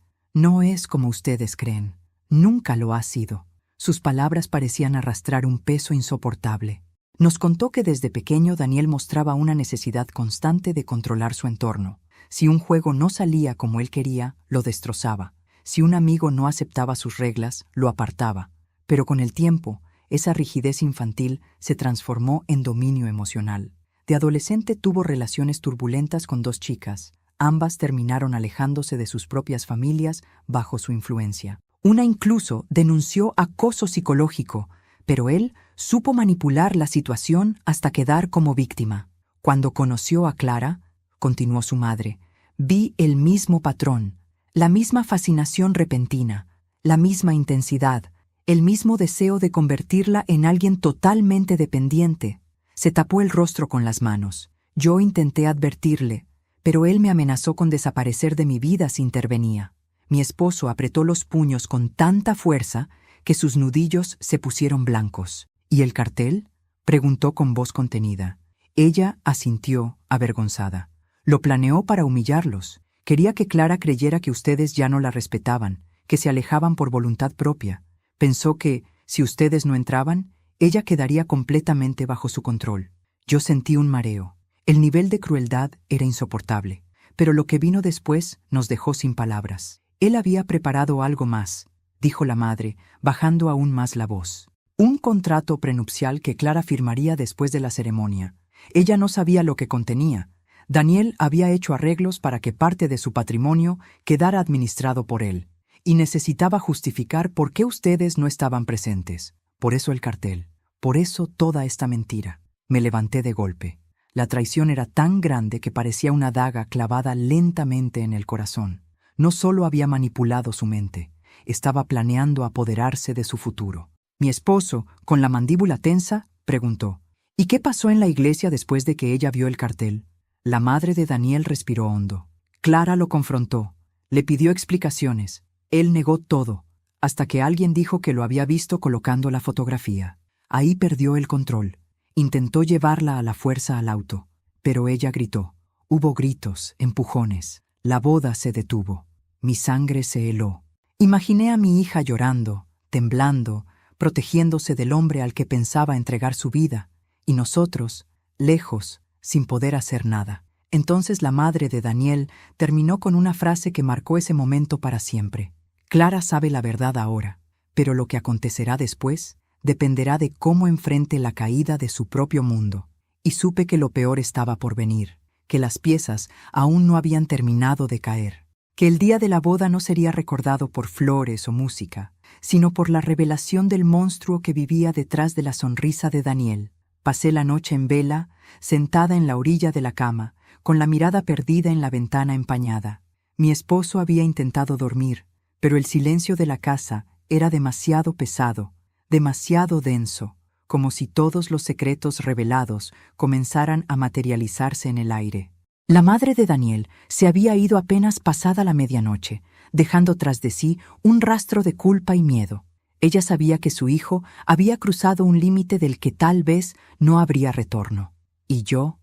como ustedes creen. Nunca lo ha sido». Sus palabras parecían arrastrar un peso insoportable. Nos contó que desde pequeño Daniel mostraba una necesidad constante de controlar su entorno. Si un juego no salía como él quería, lo destrozaba. Si un amigo no aceptaba sus reglas, lo apartaba. Pero con el tiempo, esa rigidez infantil se transformó en dominio emocional. De adolescente tuvo relaciones turbulentas con 2 chicas. Ambas terminaron alejándose de sus propias familias bajo su influencia. Una incluso denunció acoso psicológico, pero él supo manipular la situación hasta quedar como víctima. Cuando conoció a Clara, continuó su madre, vi el mismo patrón, la misma fascinación repentina, la misma intensidad, el mismo deseo de convertirla en alguien totalmente dependiente. Se tapó el rostro con las manos. Yo intenté advertirle, pero él me amenazó con desaparecer de mi vida si intervenía. Mi esposo apretó los puños con tanta fuerza que sus nudillos se pusieron blancos. «¿Y el cartel?», preguntó con voz contenida. Ella asintió, avergonzada. «Lo planeó para humillarlos. Quería que Clara creyera que ustedes ya no la respetaban, que se alejaban por voluntad propia. Pensó que, si ustedes no entraban, ella quedaría completamente bajo su control». Yo sentí un mareo. El nivel de crueldad era insoportable, pero lo que vino después nos dejó sin palabras. «Él había preparado algo más», dijo la madre, bajando aún más la voz. «Un contrato prenupcial que Clara firmaría después de la ceremonia. Ella no sabía lo que contenía. Daniel había hecho arreglos para que parte de su patrimonio quedara administrado por él, y necesitaba justificar por qué ustedes no estaban presentes. Por eso el cartel, por eso toda esta mentira». Me levanté de golpe. La traición era tan grande que parecía una daga clavada lentamente en el corazón. No solo había manipulado su mente, estaba planeando apoderarse de su futuro. Mi esposo, con la mandíbula tensa, preguntó: ¿Y qué pasó en la iglesia después de que ella vio el cartel? La madre de Daniel respiró hondo. Clara lo confrontó. Le pidió explicaciones. Él negó todo, hasta que alguien dijo que lo había visto colocando la fotografía. Ahí perdió el control. Intentó llevarla a la fuerza al auto, pero ella gritó. Hubo gritos, empujones. La boda se detuvo. Mi sangre se heló. Imaginé a mi hija llorando, temblando, protegiéndose del hombre al que pensaba entregar su vida, y nosotros, lejos, sin poder hacer nada. Entonces la madre de Daniel terminó con una frase que marcó ese momento para siempre. Clara sabe la verdad ahora, pero lo que acontecerá después dependerá de cómo enfrente la caída de su propio mundo. Y supe que lo peor estaba por venir, que las piezas aún no habían terminado de caer, que el día de la boda no sería recordado por flores o música, sino por la revelación del monstruo que vivía detrás de la sonrisa de Daniel. Pasé la noche en vela, sentada en la orilla de la cama, con la mirada perdida en la ventana empañada. Mi esposo había intentado dormir, pero el silencio de la casa era demasiado pesado, demasiado denso, como si todos los secretos revelados comenzaran a materializarse en el aire. La madre de Daniel se había ido apenas pasada la medianoche, dejando tras de sí un rastro de culpa y miedo. Ella sabía que su hijo había cruzado un límite del que tal vez no habría retorno. Y yo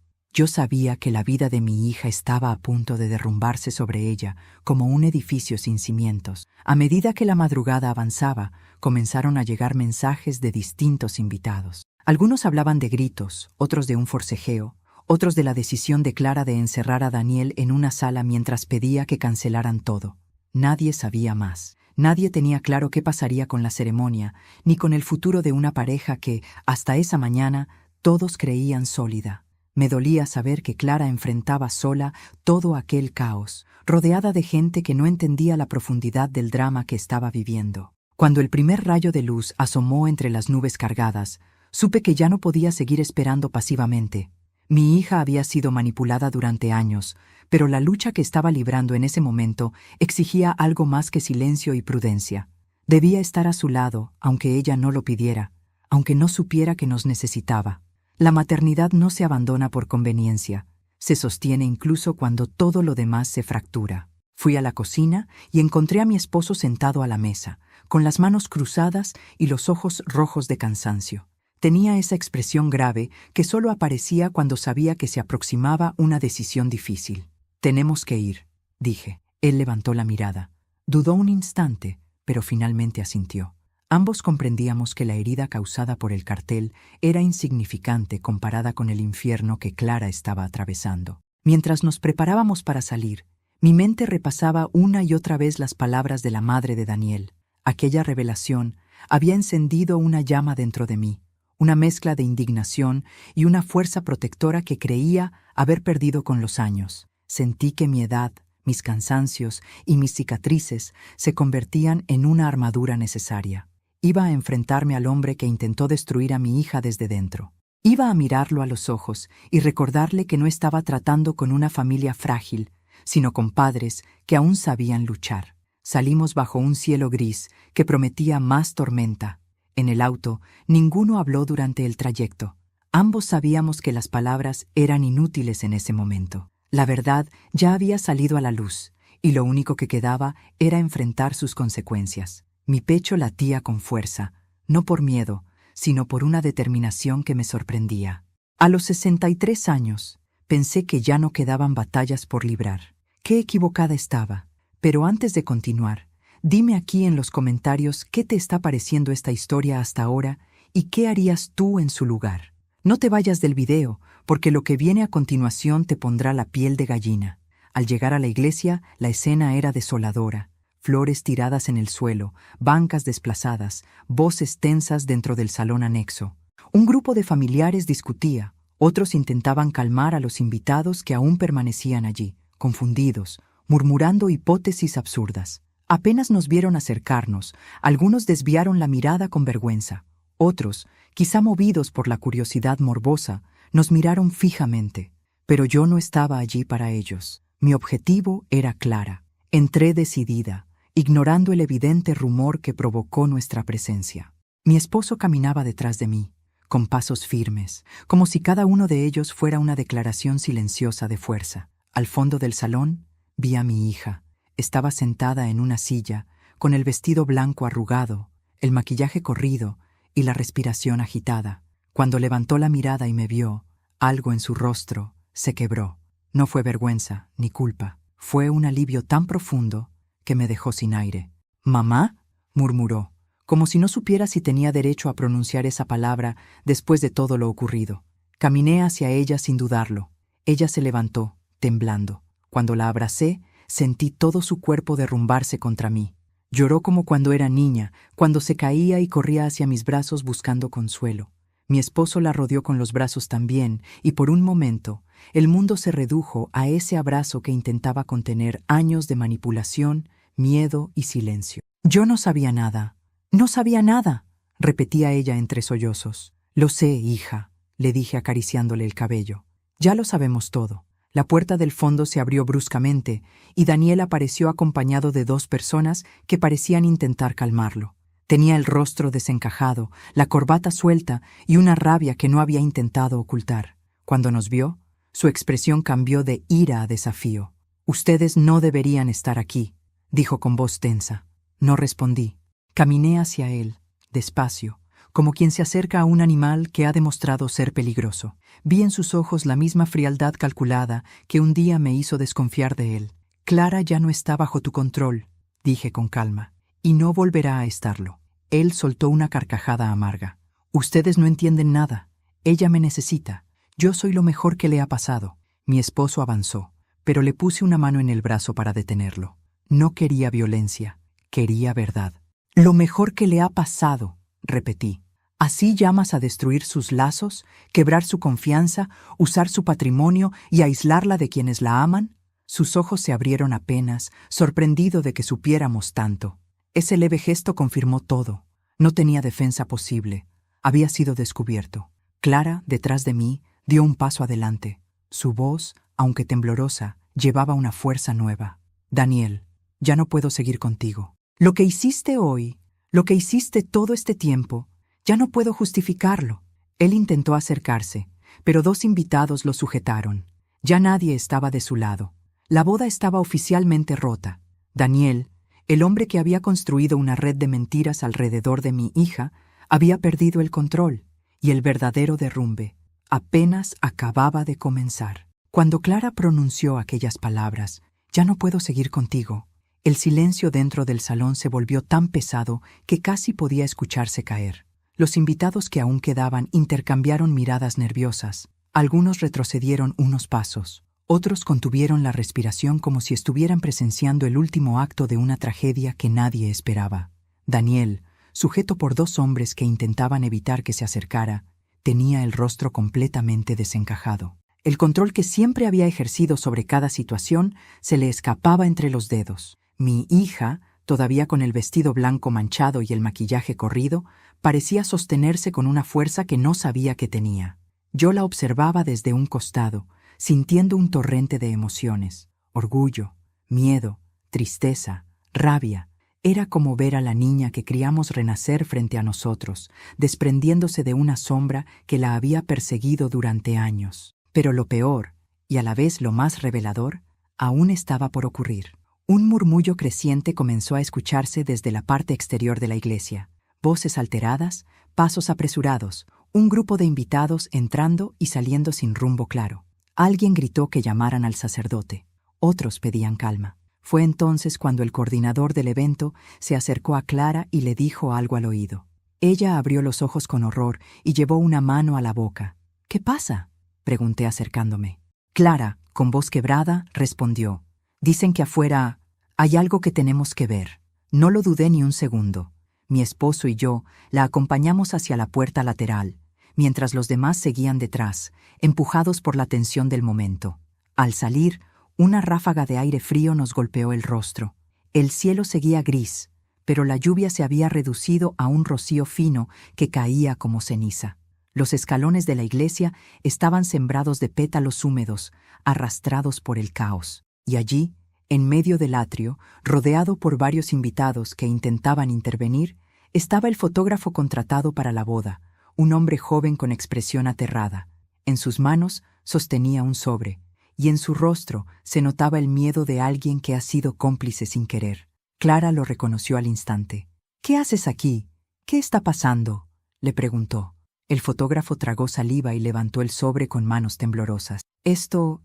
sabía que la vida de mi hija estaba a punto de derrumbarse sobre ella como un edificio sin cimientos. A medida que la madrugada avanzaba, comenzaron a llegar mensajes de distintos invitados. Algunos hablaban de gritos, otros de un forcejeo, otros de la decisión de Clara de encerrar a Daniel en una sala mientras pedía que cancelaran todo. Nadie sabía más. Nadie tenía claro qué pasaría con la ceremonia, ni con el futuro de una pareja que, hasta esa mañana, todos creían sólida. Me dolía saber que Clara enfrentaba sola todo aquel caos, rodeada de gente que no entendía la profundidad del drama que estaba viviendo. Cuando el primer rayo de luz asomó entre las nubes cargadas, supe que ya no podía seguir esperando pasivamente. Mi hija había sido manipulada durante años, pero la lucha que estaba librando en ese momento exigía algo más que silencio y prudencia. Debía estar a su lado, aunque ella no lo pidiera, aunque no supiera que nos necesitaba. La maternidad no se abandona por conveniencia, se sostiene incluso cuando todo lo demás se fractura. Fui a la cocina y encontré a mi esposo sentado a la mesa, con las manos cruzadas y los ojos rojos de cansancio. Tenía esa expresión grave que solo aparecía cuando sabía que se aproximaba una decisión difícil. «Tenemos que ir», dije. Él levantó la mirada. Dudó un instante, pero finalmente asintió. Ambos comprendíamos que la herida causada por el cartel era insignificante comparada con el infierno que Clara estaba atravesando. Mientras nos preparábamos para salir, mi mente repasaba una y otra vez las palabras de la madre de Daniel. Aquella revelación había encendido una llama dentro de mí, una mezcla de indignación y una fuerza protectora que creía haber perdido con los años. Sentí que mi edad, mis cansancios y mis cicatrices se convertían en una armadura necesaria. Iba a enfrentarme al hombre que intentó destruir a mi hija desde dentro. Iba a mirarlo a los ojos y recordarle que no estaba tratando con una familia frágil, sino con padres que aún sabían luchar. Salimos bajo un cielo gris que prometía más tormenta. En el auto, ninguno habló durante el trayecto. Ambos sabíamos que las palabras eran inútiles en ese momento. La verdad ya había salido a la luz, y lo único que quedaba era enfrentar sus consecuencias. Mi pecho latía con fuerza, no por miedo, sino por una determinación que me sorprendía. A los 63 años, pensé que ya no quedaban batallas por librar. Qué equivocada estaba. Pero antes de continuar, dime aquí en los comentarios qué te está pareciendo esta historia hasta ahora y qué harías tú en su lugar. No te vayas del video, porque lo que viene a continuación te pondrá la piel de gallina. Al llegar a la iglesia, la escena era desoladora. Flores tiradas en el suelo, bancas desplazadas, voces tensas dentro del salón anexo. Un grupo de familiares discutía, otros intentaban calmar a los invitados que aún permanecían allí, confundidos, murmurando hipótesis absurdas. Apenas nos vieron acercarnos, algunos desviaron la mirada con vergüenza. Otros, quizá movidos por la curiosidad morbosa, nos miraron fijamente. Pero yo no estaba allí para ellos. Mi objetivo era Clara. Entré decidida, ignorando el evidente rumor que provocó nuestra presencia. Mi esposo caminaba detrás de mí, con pasos firmes, como si cada uno de ellos fuera una declaración silenciosa de fuerza. Al fondo del salón vi a mi hija. Estaba sentada en una silla, con el vestido blanco arrugado, el maquillaje corrido y la respiración agitada. Cuando levantó la mirada y me vio, algo en su rostro se quebró. No fue vergüenza ni culpa. Fue un alivio tan profundo que me dejó sin aire. «¿Mamá?», murmuró, como si no supiera si tenía derecho a pronunciar esa palabra después de todo lo ocurrido. Caminé hacia ella sin dudarlo. Ella se levantó, temblando. Cuando la abracé, sentí todo su cuerpo derrumbarse contra mí. Lloró como cuando era niña, cuando se caía y corría hacia mis brazos buscando consuelo. Mi esposo la rodeó con los brazos también, y por un momento, el mundo se redujo a ese abrazo que intentaba contener años de manipulación, miedo y silencio. Yo no sabía nada. «No sabía nada», repetía ella entre sollozos. «Lo sé, hija», le dije acariciándole el cabello. «Ya lo sabemos todo». La puerta del fondo se abrió bruscamente y Daniel apareció acompañado de 2 personas que parecían intentar calmarlo. Tenía el rostro desencajado, la corbata suelta y una rabia que no había intentado ocultar. Cuando nos vio, su expresión cambió de ira a desafío. «Ustedes no deberían estar aquí», dijo con voz tensa. No respondí. Caminé hacia él, despacio, como quien se acerca a un animal que ha demostrado ser peligroso. Vi en sus ojos la misma frialdad calculada que un día me hizo desconfiar de él. «Clara ya no está bajo tu control», dije con calma, «y no volverá a estarlo». Él soltó una carcajada amarga. «Ustedes no entienden nada. Ella me necesita. Yo soy lo mejor que le ha pasado». Mi esposo avanzó, pero le puse una mano en el brazo para detenerlo. No quería violencia, quería verdad. «Lo mejor que le ha pasado», repetí. «¿Así llamas a destruir sus lazos, quebrar su confianza, usar su patrimonio y aislarla de quienes la aman?» Sus ojos se abrieron apenas, sorprendido de que supiéramos tanto. Ese leve gesto confirmó todo. No tenía defensa posible. Había sido descubierto. Clara, detrás de mí, dio un paso adelante. Su voz, aunque temblorosa, llevaba una fuerza nueva. «Daniel, ya no puedo seguir contigo. Lo que hiciste hoy, lo que hiciste todo este tiempo, ya no puedo justificarlo». Él intentó acercarse, pero 2 invitados lo sujetaron. Ya nadie estaba de su lado. La boda estaba oficialmente rota. Daniel, el hombre que había construido una red de mentiras alrededor de mi hija, había perdido el control, y el verdadero derrumbe apenas acababa de comenzar. Cuando Clara pronunció aquellas palabras, «Ya no puedo seguir contigo», el silencio dentro del salón se volvió tan pesado que casi podía escucharse caer. Los invitados que aún quedaban intercambiaron miradas nerviosas. Algunos retrocedieron unos pasos. Otros contuvieron la respiración como si estuvieran presenciando el último acto de una tragedia que nadie esperaba. Daniel, sujeto por 2 hombres que intentaban evitar que se acercara, tenía el rostro completamente desencajado. El control que siempre había ejercido sobre cada situación se le escapaba entre los dedos. Mi hija, todavía con el vestido blanco manchado y el maquillaje corrido, parecía sostenerse con una fuerza que no sabía que tenía. Yo la observaba desde un costado, sintiendo un torrente de emociones: orgullo, miedo, tristeza, rabia. Era como ver a la niña que criamos renacer frente a nosotros, desprendiéndose de una sombra que la había perseguido durante años. Pero lo peor, y a la vez lo más revelador, aún estaba por ocurrir. Un murmullo creciente comenzó a escucharse desde la parte exterior de la iglesia. Voces alteradas, pasos apresurados, un grupo de invitados entrando y saliendo sin rumbo claro. Alguien gritó que llamaran al sacerdote. Otros pedían calma. Fue entonces cuando el coordinador del evento se acercó a Clara y le dijo algo al oído. Ella abrió los ojos con horror y llevó una mano a la boca. «¿Qué pasa?», pregunté acercándome. Clara, con voz quebrada, respondió: «Dicen que afuera hay algo que tenemos que ver». No lo dudé ni un segundo. Mi esposo y yo la acompañamos hacia la puerta lateral, mientras los demás seguían detrás, empujados por la tensión del momento. Al salir, una ráfaga de aire frío nos golpeó el rostro. El cielo seguía gris, pero la lluvia se había reducido a un rocío fino que caía como ceniza. Los escalones de la iglesia estaban sembrados de pétalos húmedos, arrastrados por el caos. Y allí, en medio del atrio, rodeado por varios invitados que intentaban intervenir, Estaba el fotógrafo contratado para la boda, un hombre joven con expresión aterrada. En sus manos sostenía un sobre, y en su rostro se notaba el miedo de alguien que ha sido cómplice sin querer. Clara lo reconoció al instante. «¿Qué haces aquí? ¿Qué está pasando?», le preguntó. El fotógrafo tragó saliva y levantó el sobre con manos temblorosas. Esto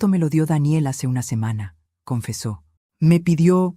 me lo dio Daniel hace una semana», confesó. Me pidió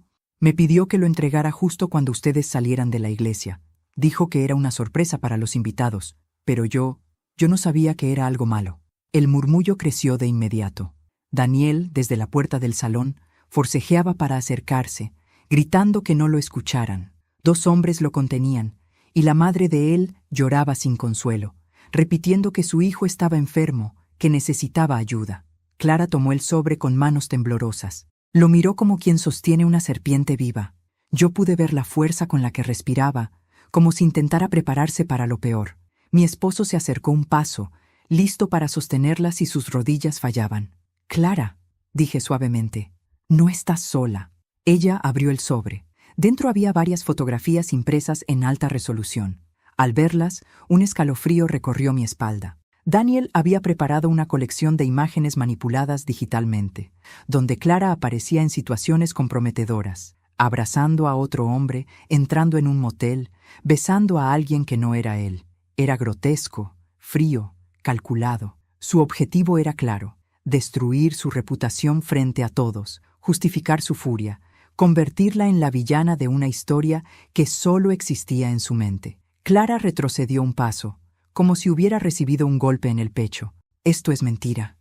que lo entregara justo cuando ustedes salieran de la iglesia. Dijo que era una sorpresa para los invitados, pero yo no sabía que era algo malo». El murmullo creció de inmediato. Daniel, desde la puerta del salón, forcejeaba para acercarse, gritando que no lo escucharan. 2 hombres lo contenían, y la madre de él lloraba sin consuelo, repitiendo que su hijo estaba enfermo, que necesitaba ayuda. Clara tomó el sobre con manos temblorosas. Lo miró como quien sostiene una serpiente viva. Yo pude ver la fuerza con la que respiraba, como si intentara prepararse para lo peor. Mi esposo se acercó un paso, listo para sostenerla si sus rodillas fallaban. «Clara», dije suavemente, «no estás sola». Ella abrió el sobre. Dentro había varias fotografías impresas en alta resolución. Al verlas, un escalofrío recorrió mi espalda. Daniel había preparado una colección de imágenes manipuladas digitalmente, donde Clara aparecía en situaciones comprometedoras, abrazando a otro hombre, entrando en un motel, besando a alguien que no era él. Era grotesco, frío, calculado. Su objetivo era claro: destruir su reputación frente a todos, justificar su furia, convertirla en la villana de una historia que solo existía en su mente. Clara retrocedió un paso, como si hubiera recibido un golpe en el pecho. «Esto es mentira,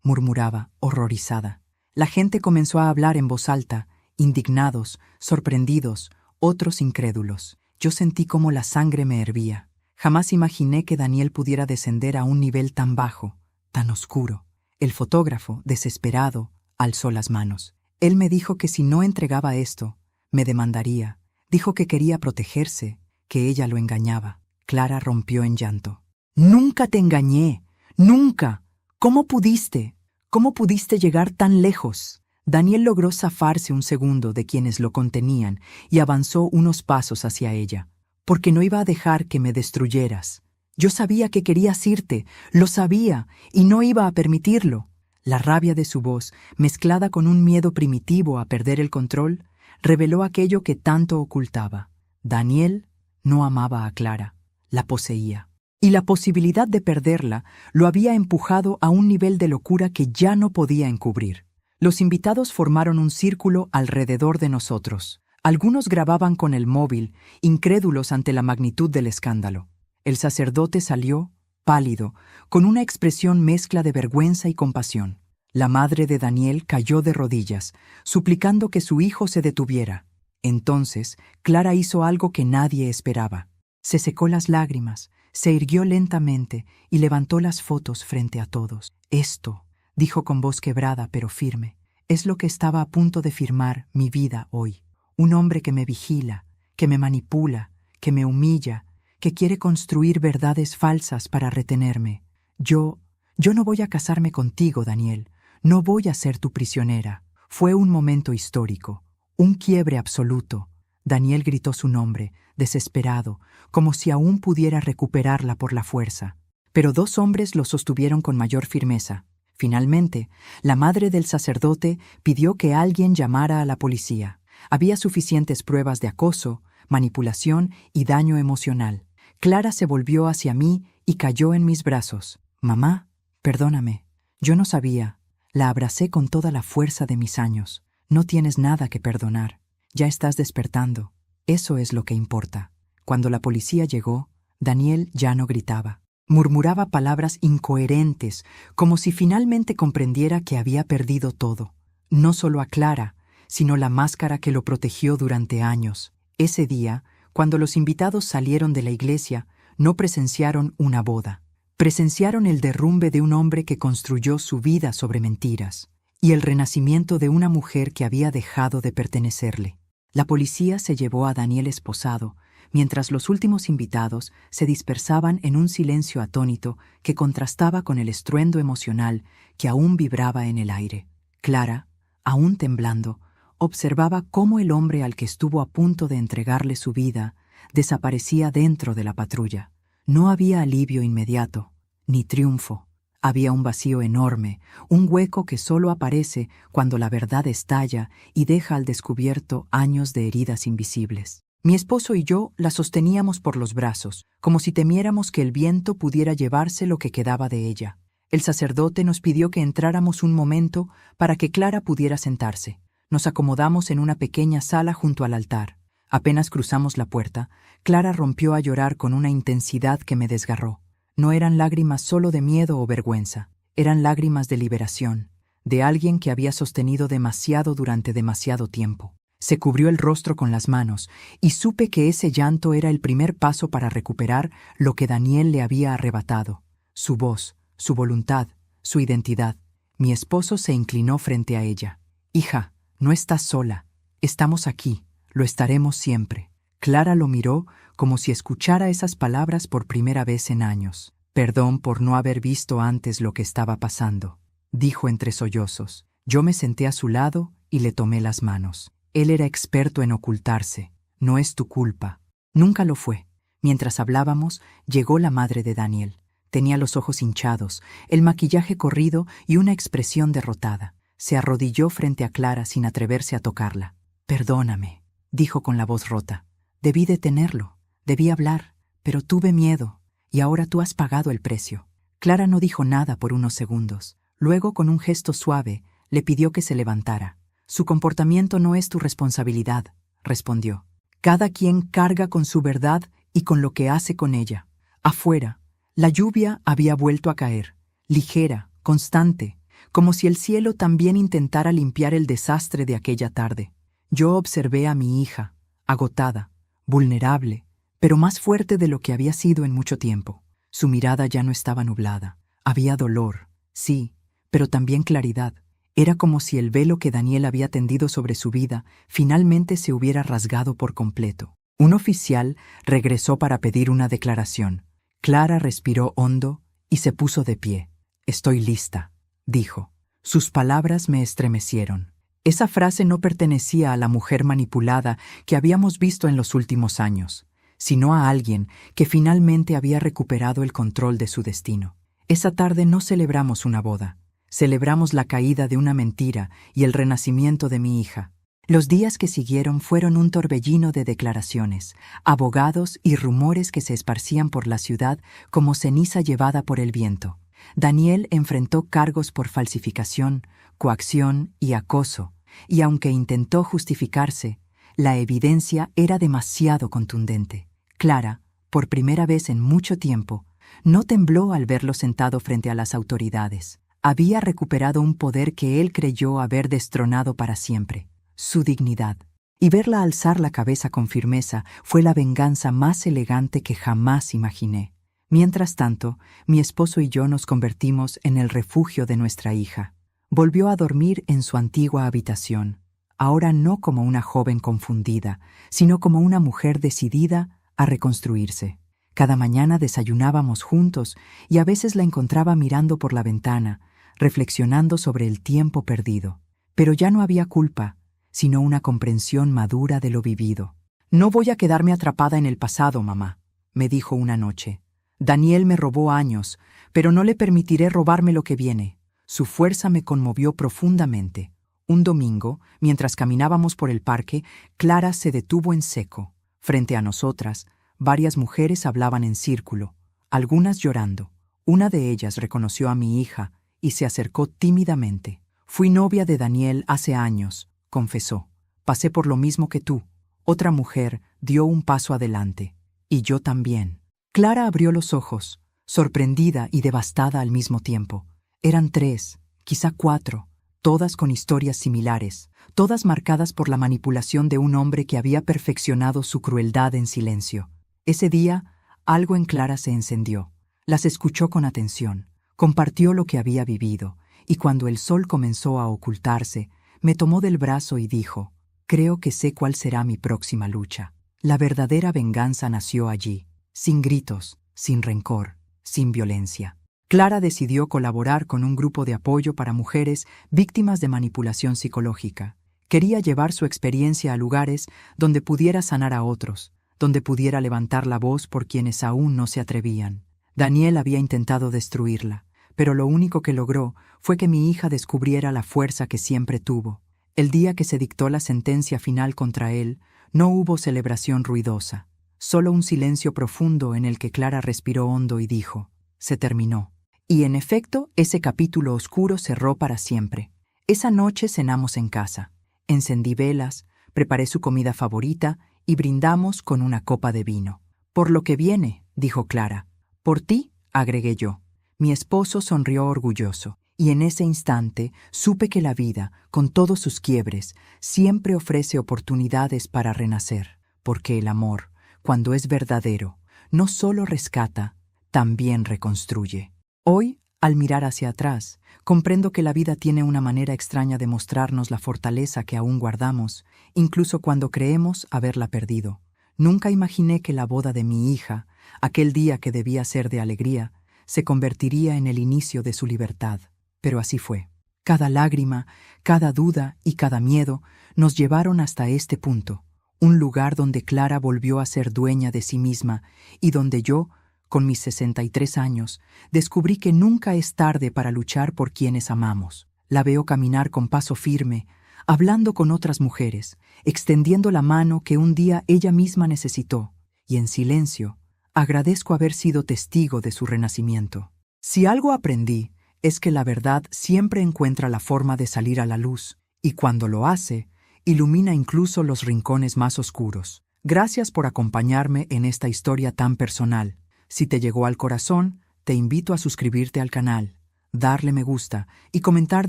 murmuraba, horrorizada. La gente comenzó a hablar en voz alta, indignados, sorprendidos, otros incrédulos. Yo sentí cómo la sangre me hervía. Jamás imaginé que Daniel pudiera descender a un nivel tan bajo, tan oscuro. El fotógrafo, desesperado, alzó las manos. Él me dijo que si no entregaba esto, me demandaría. Dijo que quería protegerse, que ella lo engañaba. Clara rompió en llanto. «Nunca te engañé, nunca. ¿Cómo pudiste? ¿Cómo pudiste llegar tan lejos?». Daniel logró zafarse un segundo de quienes lo contenían y avanzó unos pasos hacia ella. «Porque no iba a dejar que me destruyeras. Yo sabía que querías irte, lo sabía, y no iba a permitirlo». La rabia de su voz, mezclada con un miedo primitivo a perder el control, reveló aquello que tanto ocultaba. Daniel no amaba a Clara, la poseía. Y la posibilidad de perderla lo había empujado a un nivel de locura que ya no podía encubrir. Los invitados formaron un círculo alrededor de nosotros. Algunos grababan con el móvil, incrédulos ante la magnitud del escándalo. El sacerdote salió, pálido, con una expresión mezcla de vergüenza y compasión. La madre de Daniel cayó de rodillas, suplicando que su hijo se detuviera. Entonces, Clara hizo algo que nadie esperaba. Se secó las lágrimas, se irguió lentamente y levantó las fotos frente a todos. «Esto», dijo con voz quebrada pero firme, «es lo que estaba a punto de firmar mi vida hoy. Un hombre que me vigila, que me manipula, que me humilla, que quiere construir verdades falsas para retenerme. Yo no voy a casarme contigo, Daniel. No voy a ser tu prisionera». Fue un momento histórico, un quiebre absoluto. Daniel gritó su nombre, desesperado, como si aún pudiera recuperarla por la fuerza. Pero 2 hombres lo sostuvieron con mayor firmeza. Finalmente, la madre del sacerdote pidió que alguien llamara a la policía. Había suficientes pruebas de acoso, manipulación y daño emocional. Clara se volvió hacia mí y cayó en mis brazos. «Mamá, perdóname. Yo no sabía». La abracé con toda la fuerza de mis años. «No tienes nada que perdonar. Ya estás despertando. Eso es lo que importa». Cuando la policía llegó, Daniel ya no gritaba. Murmuraba palabras incoherentes, como si finalmente comprendiera que había perdido todo. No solo a Clara, sino la máscara que lo protegió durante años. Ese día, cuando los invitados salieron de la iglesia, no presenciaron una boda. Presenciaron el derrumbe de un hombre que construyó su vida sobre mentiras y el renacimiento de una mujer que había dejado de pertenecerle. La policía se llevó a Daniel esposado, mientras los últimos invitados se dispersaban en un silencio atónito que contrastaba con el estruendo emocional que aún vibraba en el aire. Clara, aún temblando, observaba cómo el hombre al que estuvo a punto de entregarle su vida desaparecía dentro de la patrulla. No había alivio inmediato, ni triunfo. Había un vacío enorme, un hueco que solo aparece cuando la verdad estalla y deja al descubierto años de heridas invisibles. Mi esposo y yo la sosteníamos por los brazos, como si temiéramos que el viento pudiera llevarse lo que quedaba de ella. El sacerdote nos pidió que entráramos un momento para que Clara pudiera sentarse. Nos acomodamos en una pequeña sala junto al altar. Apenas cruzamos la puerta, Clara rompió a llorar con una intensidad que me desgarró. No eran lágrimas solo de miedo o vergüenza, eran lágrimas de liberación, de alguien que había sostenido demasiado durante demasiado tiempo. Se cubrió el rostro con las manos y supe que ese llanto era el primer paso para recuperar lo que Daniel le había arrebatado: su voz, su voluntad, su identidad. Mi esposo se inclinó frente a ella. «Hija, no estás sola. Estamos aquí. Lo estaremos siempre». Clara lo miró como si escuchara esas palabras por primera vez en años. «Perdón por no haber visto antes lo que estaba pasando», dijo entre sollozos. Yo me senté a su lado y le tomé las manos. Él era experto en ocultarse. «No es tu culpa». Nunca lo fue. Mientras hablábamos, llegó la madre de Daniel. Tenía los ojos hinchados, el maquillaje corrido y una expresión derrotada. Se arrodilló frente a Clara sin atreverse a tocarla. «Perdóname», dijo con la voz rota. «Debí detenerlo, debí hablar, pero tuve miedo, y ahora tú has pagado el precio». Clara no dijo nada por unos segundos. Luego, con un gesto suave, le pidió que se levantara. «Su comportamiento no es tu responsabilidad», respondió. «Cada quien carga con su verdad y con lo que hace con ella». Afuera, la lluvia había vuelto a caer, ligera, constante, como si el cielo también intentara limpiar el desastre de aquella tarde. Yo observé a mi hija, agotada, vulnerable, pero más fuerte de lo que había sido en mucho tiempo. Su mirada ya no estaba nublada. Había dolor, sí, pero también claridad. Era como si el velo que Daniel había tendido sobre su vida finalmente se hubiera rasgado por completo. Un oficial regresó para pedir una declaración. Clara respiró hondo y se puso de pie. «Estoy lista», dijo. Sus palabras me estremecieron. Esa frase no pertenecía a la mujer manipulada que habíamos visto en los últimos años, sino a alguien que finalmente había recuperado el control de su destino. Esa tarde no celebramos una boda. Celebramos la caída de una mentira y el renacimiento de mi hija. Los días que siguieron fueron un torbellino de declaraciones, abogados y rumores que se esparcían por la ciudad como ceniza llevada por el viento. Daniel enfrentó cargos por falsificación, coacción y acoso, y aunque intentó justificarse, la evidencia era demasiado contundente. Clara, por primera vez en mucho tiempo, no tembló al verlo sentado frente a las autoridades. Había recuperado un poder que él creyó haber destronado para siempre: su dignidad. Y verla alzar la cabeza con firmeza fue la venganza más elegante que jamás imaginé. Mientras tanto, mi esposo y yo nos convertimos en el refugio de nuestra hija. Volvió a dormir en su antigua habitación, ahora no como una joven confundida, sino como una mujer decidida a reconstruirse. Cada mañana desayunábamos juntos y a veces la encontraba mirando por la ventana, reflexionando sobre el tiempo perdido. Pero ya no había culpa, sino una comprensión madura de lo vivido. «No voy a quedarme atrapada en el pasado, mamá», me dijo una noche. «Daniel me robó años, pero no le permitiré robarme lo que viene». Su fuerza me conmovió profundamente. Un domingo, mientras caminábamos por el parque, Clara se detuvo en seco. Frente a nosotras, varias mujeres hablaban en círculo, algunas llorando. Una de ellas reconoció a mi hija y se acercó tímidamente. «Fui novia de Daniel hace años», confesó. «Pasé por lo mismo que tú». Otra mujer dio un paso adelante. «Y yo también». Clara abrió los ojos, sorprendida y devastada al mismo tiempo. Eran 3, quizá 4, todas con historias similares, todas marcadas por la manipulación de un hombre que había perfeccionado su crueldad en silencio. Ese día, algo en Clara se encendió. Las escuchó con atención, compartió lo que había vivido, y cuando el sol comenzó a ocultarse, me tomó del brazo y dijo: «Creo que sé cuál será mi próxima lucha». La verdadera venganza nació allí, sin gritos, sin rencor, sin violencia. Clara decidió colaborar con un grupo de apoyo para mujeres víctimas de manipulación psicológica. Quería llevar su experiencia a lugares donde pudiera sanar a otros, donde pudiera levantar la voz por quienes aún no se atrevían. Daniel había intentado destruirla, pero lo único que logró fue que mi hija descubriera la fuerza que siempre tuvo. El día que se dictó la sentencia final contra él, no hubo celebración ruidosa, solo un silencio profundo en el que Clara respiró hondo y dijo: «Se terminó». Y en efecto, ese capítulo oscuro cerró para siempre. Esa noche cenamos en casa. Encendí velas, preparé su comida favorita y brindamos con una copa de vino. «Por lo que viene», dijo Clara. «Por ti», agregué yo. Mi esposo sonrió orgulloso, y en ese instante supe que la vida, con todos sus quiebres, siempre ofrece oportunidades para renacer, porque el amor, cuando es verdadero, no solo rescata, también reconstruye. Hoy, al mirar hacia atrás, comprendo que la vida tiene una manera extraña de mostrarnos la fortaleza que aún guardamos, incluso cuando creemos haberla perdido. Nunca imaginé que la boda de mi hija, aquel día que debía ser de alegría, se convertiría en el inicio de su libertad. Pero así fue. Cada lágrima, cada duda y cada miedo nos llevaron hasta este punto, un lugar donde Clara volvió a ser dueña de sí misma y donde yo, con mis 63 años, descubrí que nunca es tarde para luchar por quienes amamos. La veo caminar con paso firme, hablando con otras mujeres, extendiendo la mano que un día ella misma necesitó, y en silencio, agradezco haber sido testigo de su renacimiento. Si algo aprendí, es que la verdad siempre encuentra la forma de salir a la luz, y cuando lo hace, ilumina incluso los rincones más oscuros. Gracias por acompañarme en esta historia tan personal. Si te llegó al corazón, te invito a suscribirte al canal, darle me gusta y comentar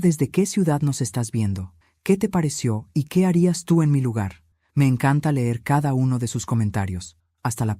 desde qué ciudad nos estás viendo. ¿Qué te pareció y qué harías tú en mi lugar? Me encanta leer cada uno de sus comentarios. Hasta la próxima.